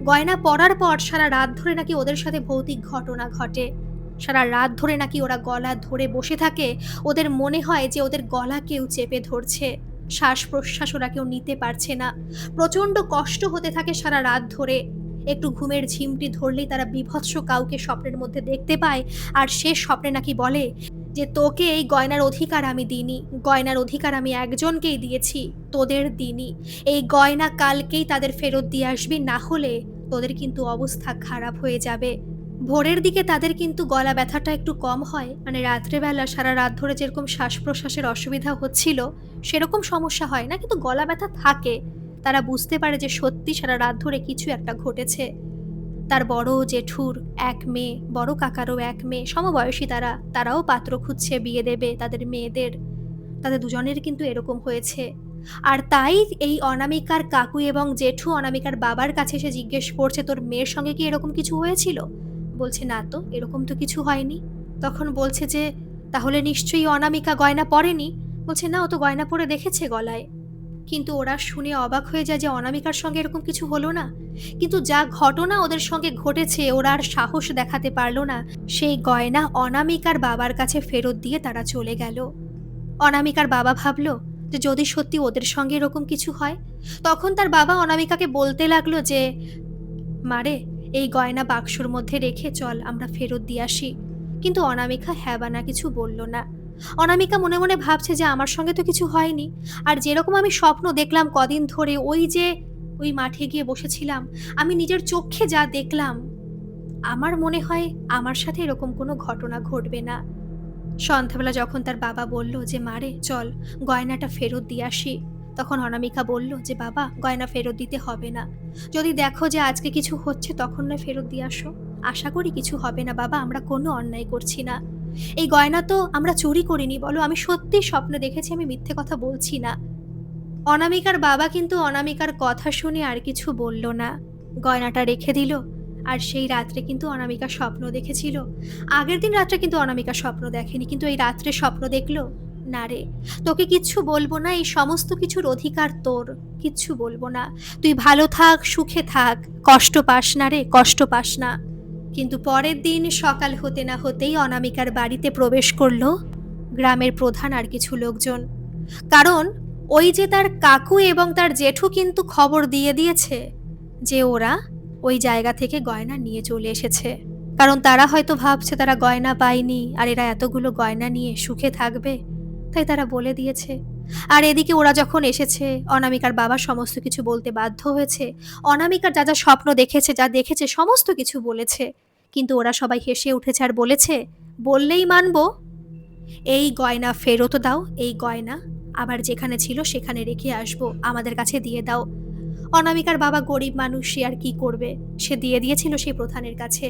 গয়না পরার পর সারা রাত ধরে নাকি ওদের সাথে ভৌতিক ঘটনা ঘটে। সারা রাত ধরে নাকি ওরা গলা ধরে বসে থাকে। ওদের মনে হয় যে ওদের গলা কেউ চেপে ধরছে। শ্বাস প্রশ্বাস ওরা কেউ নিতে পারছে না। প্রচণ্ড কষ্ট হতে থাকে সারা রাত ধরে। একটু ঘুমের ঝিমটি ধরলেই তারা বীভৎস কাউকে স্বপ্নের মধ্যে দেখতে পায়, আর সে স্বপ্নে নাকি বলে যে তোকে এই গয়নার অধিকার আমি দিইনি, গয়নার অধিকার আমি একজনকেই দিয়েছি, তোদের দিইনি। এই গয়না কালকেই তাদের ফেরত দিয়ে আসবি, না হলে তোদের কিন্তু অবস্থা খারাপ হয়ে যাবে। ভোরের দিকে তাদের কিন্তু গলা ব্যথাটা একটু কম হয়, মানে রাত্রেবেলা সারা রাত ধরে যেরকম শ্বাস প্রশ্বাসের অসুবিধা হচ্ছিল সেরকম সমস্যা হয় না, কিন্তু গলা ব্যথা থাকে। তারা বুঝতে পারে যে সত্যি সারা রাত ধরে কিছু একটা ঘটেছে। তার বড় জেঠুর এক মেয়ে, বড় কাকারও এক মেয়ে, সমবয়সী তারা, তারাও পাত্র খুঁজছে, বিয়ে দেবে তাদের মেয়েদের। তাদের দুজনের কিন্তু এরকম হয়েছে। আর তাই এই অনামিকার কাকু এবং জেঠু অনামিকার বাবার কাছে এসে জিজ্ঞেস করছে, তোর মেয়ের সঙ্গে কি এরকম কিছু হয়েছিল? বলছে না তো, এরকম তো কিছু হয়নি। তখন বলছে যে তাহলে নিশ্চয়ই অনামিকা গয়না পরেনি। বলছে না, ও তো গয়না পরে দেখেছে গলায়। কিন্তু ওরা শুনে অবাক হয়ে যায় যে অনামিকার সঙ্গে এরকম কিছু হলো না। কিন্তু যা ঘটনা ওদের সঙ্গে ঘটেছে ওরা আর সাহস দেখাতে পারল না। সেই গয়না অনামিকার বাবার কাছে ফেরত দিয়ে তারা চলে গেল। অনামিকার বাবা ভাবল যে যদি সত্যি ওদের সঙ্গে এরকম কিছু হয়। তখন তার বাবা অনামিকাকে বলতে লাগলো যে মারে, এই গয়না বাক্সর মধ্যে রেখে চল আমরা ফেরত দিয়ে আসি। কিন্তু অনামিকা হ্যাঁ বা না কিছু বলল না। অনামিকা মনে মনে ভাবছে যে আমার সঙ্গে তো কিছু হয়নি, আর যেরকম আমি স্বপ্ন দেখলাম কদিন ধরে, ওই যে ওই মাঠে গিয়ে বসেছিলাম, আমি নিজের চোখে যা দেখলাম, আমার মনে হয় আমার সাথে এরকম কোনো ঘটনা ঘটবে না। সন্ধ্যাবেলা যখন তার বাবা বলল যে মারে চল গয়নাটা ফেরত দিয়ে আসি, তখন অনামিকা বলল যে বাবা, গয়না ফেরত দিতে হবে না। যদি দেখো যে আজকে কিছু হচ্ছে তখন না ফেরত দিয়ে আসো। আশা করি কিছু হবে না বাবা, আমরা কোনো অন্যায় করছি না। এই গয়না তো আমরা চুরি করিনি, বলো আমি সত্যি স্বপ্নে দেখেছি, আমি মিথ্যে কথা বলছি না। অনামিকার বাবা কিন্তু অনামিকার কথা শুনে আর কিছু বলল না। গয়নাটা রেখে দিল। আর সেই রাত্রে কিন্তু অনামিকা স্বপ্ন দেখেছিল। আগের দিন রাত্রে কিন্তু অনামিকা স্বপ্ন দেখেনি, কিন্তু এই রাত্রে স্বপ্ন দেখল। না রে, তোকে কিচ্ছু বলবো না, এই সমস্ত কিছুর অধিকার তোর, কিচ্ছু বলবো না। তুই ভালো থাক, সুখে থাক, কষ্ট পাস না রে, কষ্ট পাস না। কিন্তু পরের দিন সকাল হতে না হতেই অনামিকার বাড়িতে প্রবেশ করলো গ্রামের প্রধান আর কিছু লোকজন। কারণ ওই যে তার কাকু এবং তার জেঠু কিন্তু খবর দিয়ে দিয়েছে যে ওরা ওই জায়গা থেকে গয়না নিয়ে চলে এসেছে। কারণ তারা হয়তো ভাবছে তারা গয়না পায়নি আর এরা এতগুলো গয়না নিয়ে সুখে থাকবে, তাই তারা বলে দিয়েছে। আর এদিকে ওরা যখন এসেছে, অনামিকার বাবা সমস্ত কিছু বলতে বাধ্য হয়েছে। অনামিকার যা যা স্বপ্ন দেখেছে, যা দেখেছে সমস্ত কিছু বলেছে। কিন্তু ওরা সবাই হেসে উঠেছে আর বলেছে, বললেই মানবো, এই গয়না ফেরত দাও, এই গয়না আবার যেখানে ছিল সেখানে রেখে আসবো, আমাদের কাছে দিয়ে দাও। অনামিকার বাবা গরিব মানুষ, সে আর কি করবে? সে দিয়ে দিয়েছিল সেই প্রধানের কাছে।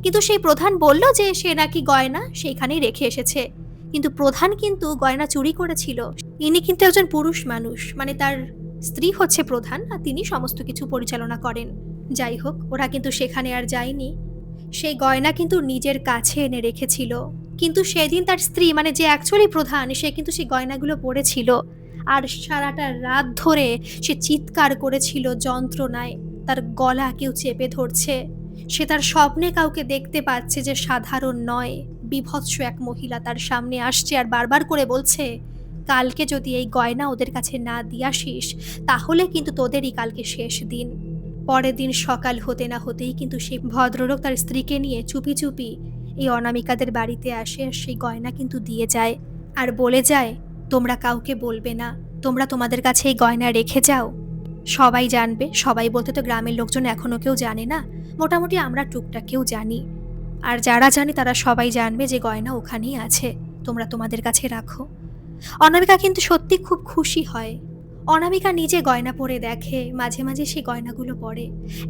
কিন্তু সেই প্রধান বলল যে সে নাকি গয়না সেইখানেই রেখে এসেছে। কিন্তু প্রধান কিন্তু গয়না চুরি করেছিল। ইনি কিন্তু একজন পুরুষ মানুষ, মানে তার স্ত্রী হচ্ছে প্রধান আর তিনি সমস্ত কিছু পরিচালনা করেন। যাই হোক, ওরা কিন্তু সেখানে আর যায়নি। সেই গয়না কিন্তু নিজের কাছে এনে রেখেছিল। কিন্তু সেদিন তার স্ত্রী, মানে যে অ্যাকচুয়ালি প্রধান, সে কিন্তু সেই গয়নাগুলো পড়েছিল। আর সারাটা রাত ধরে সে চিৎকার করেছিল যন্ত্রণায়। তার গলা কেউ চেপে ধরছে। সে তার স্বপ্নে কাউকে দেখতে পাচ্ছে যে সাধারণ নয়, বিভৎস এক মহিলা তার সামনে আসছে আর বারবার করে বলছে, কালকে যদি এই গয়না ওদের কাছে না দিয়ে আসিস তাহলে কিন্তু তোদেরই কালকে শেষ দিন। পরের দিন সকাল হতে না হতেই কিন্তু সেই ভদ্রলোক তার স্ত্রীকে নিয়ে চুপি চুপি এই অনামিকাদের বাড়িতে আসে আর সেই গয়না কিন্তু দিয়ে যায়। আর বলে যায়, তোমরা কাউকে বলবে না, তোমরা তোমাদের কাছে এই গয়না রেখে যাও। সবাই জানবে। সবাই বলতে তো গ্রামের লোকজন এখনো কেউ জানে না, মোটামুটি আমরা টুকটাক কেউ জানি। আর যারা জানে তারা সবাই জানবে যে গয়না ওখানেই আছে, তোমরা তোমাদের কাছে রাখো। অনামিকা কিন্তু সত্যি খুব খুশি হয়। অনামিকা নিজে গয়না পরে দেখে, মাঝে মাঝে সেই গয়নাগুলো পরে।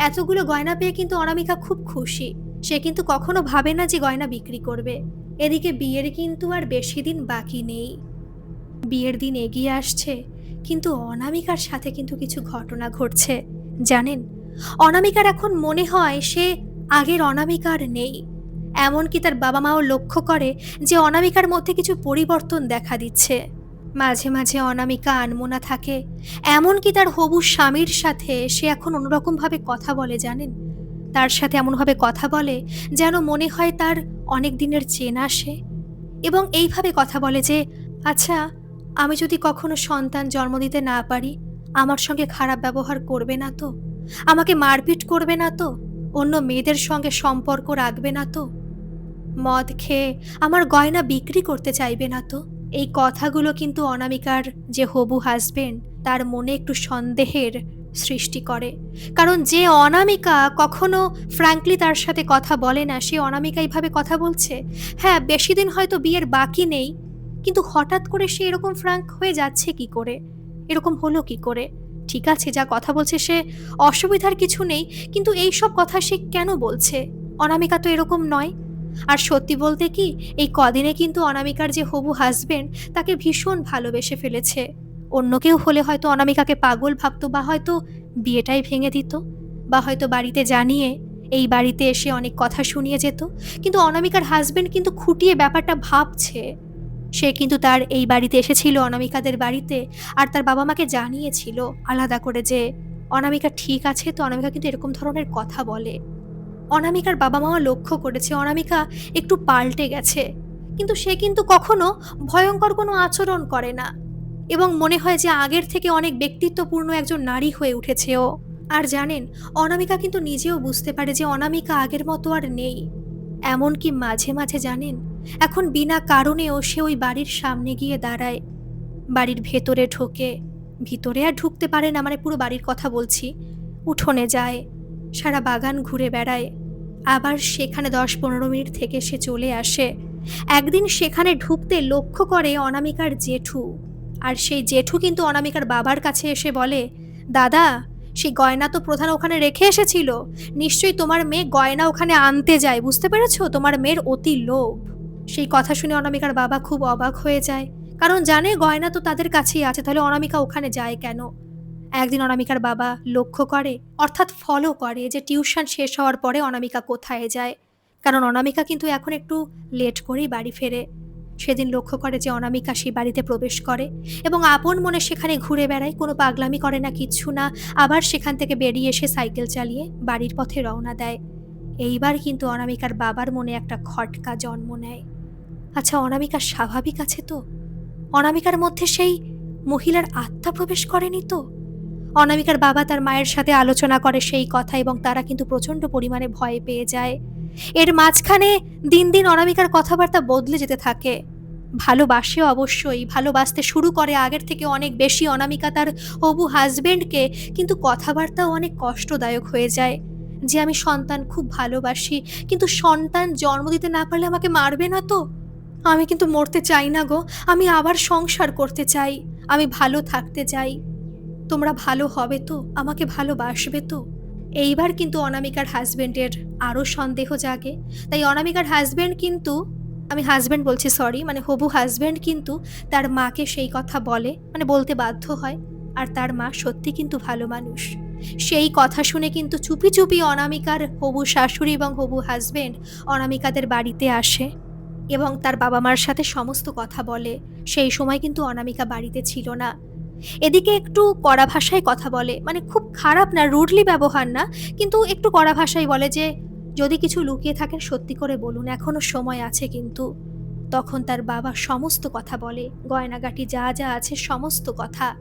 এতগুলো গয়না পেয়ে কিন্তু অনামিকা খুব খুশি। সে কিন্তু কখনো ভাবে না যে গয়না বিক্রি করবে। এদিকে বিয়ের কিন্তু আর বেশি দিন বাকি নেই। বিয়ের দিন এগিয়ে আসছে, কিন্তু অনামিকার সাথে কিন্তু কিছু ঘটনা ঘটছে। জানেন, অনামিকার এখন মনে হয় সে আগের অনামিকার নেই। এমনকি তার বাবা মাও লক্ষ্য করে যে অনামিকার মধ্যে কিছু পরিবর্তন দেখা দিচ্ছে। মাঝে মাঝে অনামিকা আনমনা থাকে। এমনকি তার হবু স্বামীর সাথে সে এখন অন্যরকমভাবে কথা বলে। জানেন, তার সাথে এমনভাবে কথা বলে যেন মনে হয় তার অনেক দিনের চেনা সে। এবং এইভাবে কথা বলে যে, আচ্ছা, আমি যদি কখনো সন্তান জন্ম দিতে না পারি, আমার সঙ্গে খারাপ ব্যবহার করবে না তো? আমাকে মারপিট করবে না তো? অন্য মেয়েদের সঙ্গে সম্পর্ক রাখবে না তো? মদ খেয়ে আমার গয়না বিক্রি করতে চাইবে না তো? এই কথাগুলো কিন্তু অনামিকার যে হবু হাজবেন্ড, তার মনে একটু সন্দেহের সৃষ্টি করে। কারণ যে অনামিকা কখনো ফ্র্যাঙ্কলি তার সাথে কথা বলে না, সে অনামিকা এইভাবে কথা বলছে। হ্যাঁ, বেশি দিন হয়তো বিয়ের বাকি নেই, কিন্তু হঠাৎ করে সে এরকম ফ্র্যাঙ্ক হয়ে যাচ্ছে কি করে? এরকম হলো কি করে? ঠিক আছে, যা কথা বলছে সে অসুবিধার কিছু নেই, কিন্তু এই সব কথা সে কেন বলছে? অনামিকা তো এরকম নয়। আর সত্যি বলতে কি, এই কদিনে কিন্তু অনামিকার যে হবু হাজবেন্ড তাকে ভীষণ ভালোবেসে ফেলেছে। অন্য কেউ হলে হয়তো অনামিকাকে পাগল ভাবতো, বা হয়তো বিয়েটাই ভেঙে দিত, বা হয়তো বাড়িতে জানিয়ে এই বাড়িতে এসে অনেক কথা শুনিয়ে যেত। কিন্তু অনামিকার হাজবেন্ড কিন্তু খুঁটিয়ে ব্যাপারটা ভাবছে। সে কিন্তু তার এই বাড়িতে এসেছিল, অনামিকাদের বাড়িতে, আর তার বাবা মাকে জানিয়েছিল আলাদা করে যে অনামিকা ঠিক আছে। তো অনামিকা কিন্তু এরকম ধরনের কথা বলে। অনামিকার বাবা মাও লক্ষ্য করেছে অনামিকা একটু পাল্টে গেছে, কিন্তু সে কিন্তু কখনো ভয়ঙ্কর কোনো আচরণ করে না। এবং মনে হয় যে আগের থেকে অনেক ব্যক্তিত্বপূর্ণ একজন নারী হয়ে উঠেছে ও। আর জানেন, অনামিকা কিন্তু নিজেও বুঝতে পারে যে অনামিকা আগের মতো আর নেই। এমনকি মাঝে মাঝে জানেন, এখন বিনা কারণেও সে ওই বাড়ির সামনে গিয়ে দাঁড়ায়। বাড়ির ভেতরে ঢোকে, ভিতরে আর ঢুকতে পারে না, মানে পুরো বাড়ির কথা বলছি। উঠোনে যায়, সারা বাগান ঘুরে বেড়ায়, আবার সেখানে 10-15 মিনিট থেকে সে চলে আসে। একদিন সেখানে ঢুকতে লক্ষ্য করে অনামিকার জেঠু। আর সেই জেঠু কিন্তু অনামিকার বাবার কাছে এসে বলে, দাদা, সেই গয়না তো প্রধান ওখানে রেখে এসেছিল, নিশ্চয়ই তোমার মেয়ে গয়না ওখানে আনতে যায়, বুঝতে পেরেছো? তোমার মেয়ের অতি লোভ। সেই কথা শুনে অনামিকার বাবা খুব অবাক হয়ে যায়, কারণ জানে গয়না তো তাদের কাছেই আছে, তাহলে অনামিকা ওখানে যায় কেন? একদিন অনামিকার বাবা লক্ষ্য করে, অর্থাৎ ফলো করে, যে টিউশন শেষ হওয়ার পরে অনামিকা কোথায় যায়। কারণ অনামিকা কিন্তু এখন একটু লেট করেই বাড়ি ফেরে। সেদিন লক্ষ্য করে যে অনামিকা সেই বাড়িতে প্রবেশ করে এবং আপন মনে সেখানে ঘুরে বেড়ায়, কোনো পাগলামি করে না, কিচ্ছু না। আবার সেখান থেকে বেরিয়ে এসে সাইকেল চালিয়ে বাড়ির পথে রওনা দেয়। এইবার কিন্তু অনামিকার বাবার মনে একটা খটকা জন্ম নেয়। আচ্ছা, অনামিকা স্বাভাবিক আছে তো? অনামিকার মধ্যে সেই মহিলার আত্মা প্রবেশ করেনি তো? অনামিকার বাবা তার মায়ের সাথে আলোচনা করে সেই কথা, এবং তারা কিন্তু প্রচণ্ড পরিমাণে ভয় পেয়ে যায়। এর মাঝখানে দিন দিন অনামিকার কথাবার্তা বদলে যেতে থাকে। ভালোবাসে অবশ্যই, ভালোবাসতে শুরু করে আগের থেকে অনেক বেশি অনামিকা তার হবু হাজবেন্ডকে, কিন্তু কথাবার্তাও অনেক কষ্টদায়ক হয়ে যায়। যে আমি সন্তান খুব ভালোবাসি, কিন্তু সন্তান জন্ম দিতে না পারলে আমাকে মারবে না তো? আমি কিন্তু মরতে চাই না গো। আমি আবার সংসার করতে চাই। আমি ভালো থাকতে চাই। তোমরা ভালো হবে তো? আমাকে ভালোবাসবে তো?" এইবার কিন্তু অনামিকার হাসব্যান্ডের আরো সন্দেহ জাগে। তাই অনামিকার হাসব্যান্ড কিন্তু, আমি হাসব্যান্ড বলছি সরি, মানে হবু হাসব্যান্ড কিন্তু তার মাকে সেই কথা বলে, মানে বলতে বাধ্য হয়। আর তার মা সত্যি কিন্তু ভালো মানুষ। সেই কথা শুনে কিন্তু চুপি, চুপি অনামিকার হবু শাশুড়ি এবং হবু হাসব্যান্ড অনামিকাদের বাড়িতে আসে এবং তার বাবা-মার সাথে সমস্ত কথা বলে। সেই সময় কিন্তু অনামিকা বাড়িতে ছিল না। এদিকে একটু কড়া ভাষায় কথা বলে, মানে খুব খারাপ না, রুডলি ব্যবহার না, কিন্তু একটু কড়া ভাষায় বলে যে, "যদি কিছু লুকিয়ে থাকেন সত্যি করে বলুন, এখনো সময় আছে কিন্তু।" তখন তার বাবা সমস্ত কথা বলে, গয়নাগাটি যা, যা আছে সমস্ত কথা।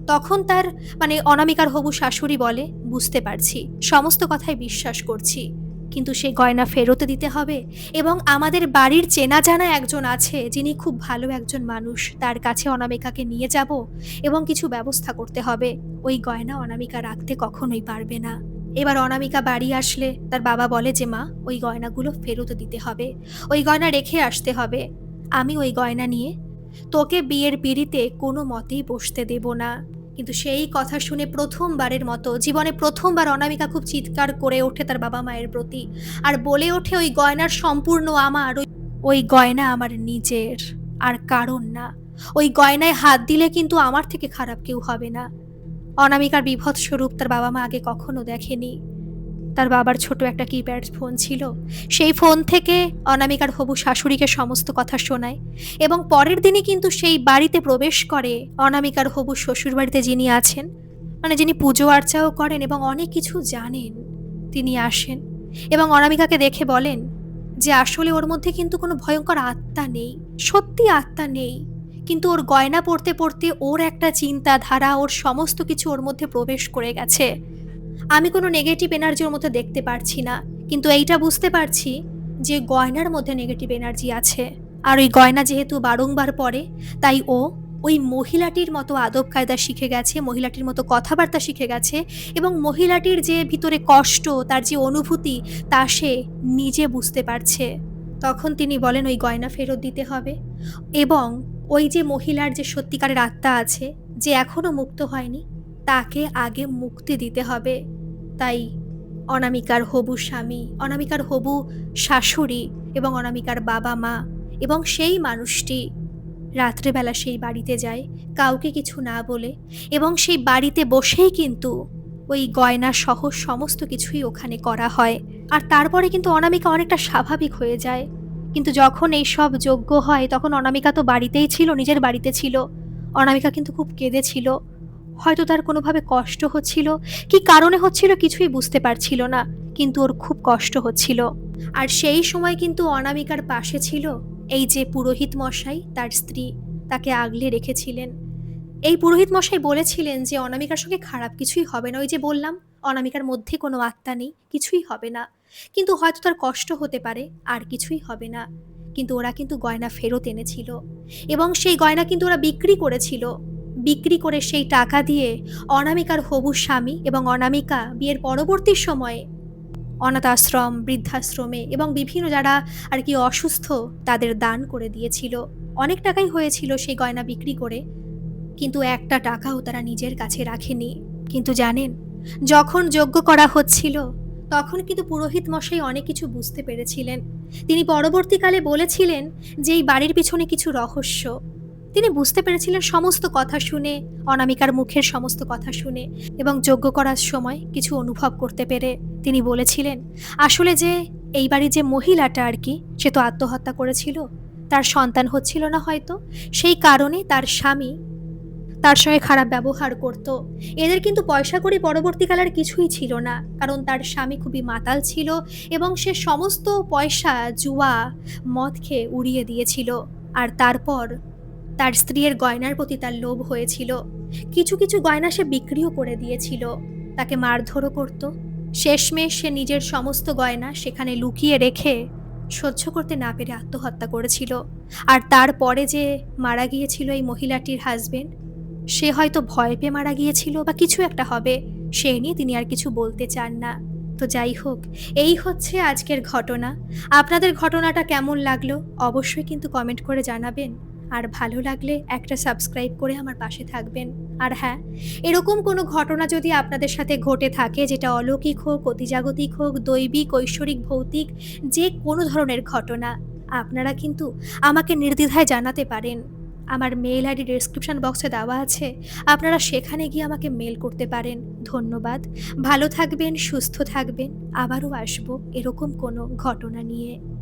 তখন তার, মানে অনামিকার হবু শাশুড়ি বলে, "বুঝতে পারছি, সমস্ত কথাই বিশ্বাস করছি। কিন্তু সেই গয়না ফেরত দিতে হবে এবং আমাদের বাড়ির চেনা জানা একজন আছে যিনি খুব ভালো একজন মানুষ। তার কাছে অনামিকাকে নিয়ে যাব এবং কিছু ব্যবস্থা করতে হবে। ওই গয়না অনামিকা রাখতে কখনোই পারবে না।" এবার অনামিকা বাড়ি আসলে তার বাবা বলে যে, "মা, ওই গয়নাগুলো ফেরত দিতে হবে। ওই গয়না রেখে আসতে হবে। আমি ওই গয়না নিয়ে তোকে বিয়ের পিঁড়িতে কোনো মতেই বসতে দেব না।" কিন্তু সেই কথা শুনে প্রথমবারের মতো জীবনে প্রথমবার অনামিকা খুব চিৎকার করে ওঠে তার বাবা-মায়ের প্রতি। আর বলে ওঠে, "ওই গয়নার সম্পূর্ণ আমার। ওই গয়না আমার নিজের, আর কারোর না। ওই গয়নায় হাত দিলে কিন্তু আমার থেকে খারাপ কেউ হবে না।" অনামিকার বীভৎস রূপ তার বাবা-মা আগে কখনো দেখেনি। তার বাবার ছোট একটা কিপ্যাড ফোন ছিল। সেই ফোন থেকে অনামিকার হবু শাশুড়িকে সমস্ত কথা শোনায় এবং পরের দিনই কিন্তু সেই বাড়িতে প্রবেশ করে অনামিকার হবু শ্বশুরবাড়িতে যিনি আছেন, মানে যিনি পুজো আর্চাও করেন এবং অনেক কিছু জানেন। তিনি আসেন এবং অনামিকাকে দেখে বলেন যে আসলে ওর মধ্যে কিন্তু কোনো ভয়ঙ্কর আত্মা নেই। সত্যি আত্মা নেই। কিন্তু ওর গয়না পরতে, পরতে ওর একটা চিন্তাধারা, ওর সমস্ত কিছু ওর মধ্যে প্রবেশ করে গেছে। আমি কোনো নেগেটিভ এনার্জি ওর মধ্যে দেখতে পারছি না। কিন্তু এইটা বুঝতে পারছি যে গয়নার মধ্যে নেগেটিভ এনার্জি আছে। আর ওই গয়না যেহেতু বারংবার পড়ে, তাই ও ওই মহিলাটির মতো আদব কায়দা শিখে গেছে, মহিলাটির মতো কথাবার্তা শিখে গেছে এবং মহিলাটির যে ভিতরে কষ্ট, তার যে অনুভূতি, তা সে নিজে বুঝতে পারছে। তখন তিনি বলেন ওই গয়না ফেরত দিতে হবে এবং ওই যে মহিলার যে সত্যিকারের আত্মা আছে, যে এখনো মুক্ত হয়নি, তাকে আগে মুক্তি দিতে হবে। তাই অনামিকার হবু স্বামী, অনামিকার হবু শাশুড়ি এবং অনামিকার বাবা-মা এবং সেই মানুষটি রাত্রেবেলা সেই বাড়িতে যায় কাউকে কিছু না বলে এবং সেই বাড়িতে বসেই কিন্তু ওই গয়না সহ সমস্ত কিছুই ওখানে করা হয়। আর তারপরে কিন্তু অনামিকা অনেকটা স্বাভাবিক হয়ে যায়। কিন্তু যখন এই সব যজ্ঞ হয় তখন অনামিকা তো বাড়িতেই ছিল, নিজের বাড়িতে ছিল। অনামিকা কিন্তু খুব কেঁদেছিল। হয়তো তার কোনোভাবে কষ্ট হচ্ছিল, কি কারণে হচ্ছিল কিছুই বুঝতে পারছিল না, কিন্তু ওর খুব কষ্ট হচ্ছিল। আর সেই সময় কিন্তু অনামিকার পাশে ছিল এই যে পুরোহিত মশাই, তার স্ত্রী, তাকে আগলে রেখেছিলেন। এই পুরোহিত মশাই বলেছিলেন যে অনামিকার সঙ্গে খারাপ কিছুই হবে না। ওই যে বললাম, অনামিকার মধ্যে কোনো আত্মা নেই, কিছুই হবে না। কিন্তু হয়তো তার কষ্ট হতে পারে, আর কিছুই হবে না। কিন্তু ওরা কিন্তু গয়না ফেরত এনেছিল এবং সেই গয়না কিন্তু ওরা বিক্রি করেছিল। বিক্রি করে সেই টাকা দিয়ে অনামিকার হবু স্বামী এবং অনামিকা বিয়ের পরবর্তী সময়ে অনাথ আশ্রম, বৃদ্ধাশ্রমে এবং বিভিন্ন যারা আর কি অসুস্থ, তাদের দান করে দিয়েছিল। অনেক টাকাই হয়েছিল সেই গয়না বিক্রি করে, কিন্তু একটা টাকাও তারা নিজের কাছে রাখেনি। কিন্তু জানেন, যখন যজ্ঞ করা হচ্ছিল তখন কিন্তু পুরোহিত মশাই অনেক কিছু বুঝতে পেরেছিলেন। তিনি পরবর্তীকালে বলেছিলেন যে এই বাড়ির পিছনে কিছু রহস্য তিনি বুঝতে পেরেছিলেন সমস্ত কথা শুনে, অনামিকার মুখের সমস্ত কথা শুনে এবং যজ্ঞ করার সময় কিছু অনুভব করতে পেরে তিনি বলেছিলেন আসলে যে এই বাড়ির যে মহিলাটা আর কি, সে তো আত্মহত্যা করেছিল, তার সন্তান হচ্ছিল না হয়তো, সেই কারণে তার স্বামী তার সঙ্গে খারাপ ব্যবহার করত। এদের কিন্তু পয়সা কড়ি পরবর্তীকালে আর কিছুই ছিল না, কারণ তার স্বামী খুবই মাতাল ছিল এবং সে সমস্ত পয়সা জুয়া, মদ খেয়ে উড়িয়ে দিয়েছিল। আর তারপর তার স্ত্রীর গয়নার প্রতি তার লোভ হয়েছিল। কিছু কিছু গয়না সে বিক্রিও করে দিয়েছিল, তাকে মারধরও করত। শেষমেশ সে নিজের সমস্ত গয়না সেখানে লুকিয়ে রেখে সহ্য করতে না পেরে আত্মহত্যা করেছিল। আর তারপরে যে মারা গিয়েছিল এই মহিলাটির হাজবেন্ড, সে হয়তো ভয় পেয়ে মারা গিয়েছিল বা কিছু একটা হবে, সে নিয়ে তিনি আর কিছু বলতে চান না। তো যাই হোক, এই হচ্ছে আজকের ঘটনা। আপনাদের ঘটনাটা কেমন লাগলো অবশ্যই কিন্তু কমেন্ট করে জানাবেন। আর ভালো লাগলে একটা সাবস্ক্রাইব করে আমার পাশে থাকবেন। আর হ্যাঁ, এরকম কোনো ঘটনা যদি আপনাদের সাথে ঘটে থাকে যেটা অলৌকিক হোক, অতিজাগতিক হোক, দৈবিক, ঐশ্বরিক, ভৌতিক যে কোনো ধরনের ঘটনা, আপনারা কিন্তু আমাকে নির্দ্বিধায় জানাতে পারেন। আমার মেইল আইডি ডেসক্রিপশন বক্সে দেওয়া আছে। আপনারা সেখানে গিয়ে আমাকে মেইল করতে পারেন। ধন্যবাদ। ভালো থাকবেন, সুস্থ থাকবেন। আবারও আসবো এরকম কোনো ঘটনা নিয়ে।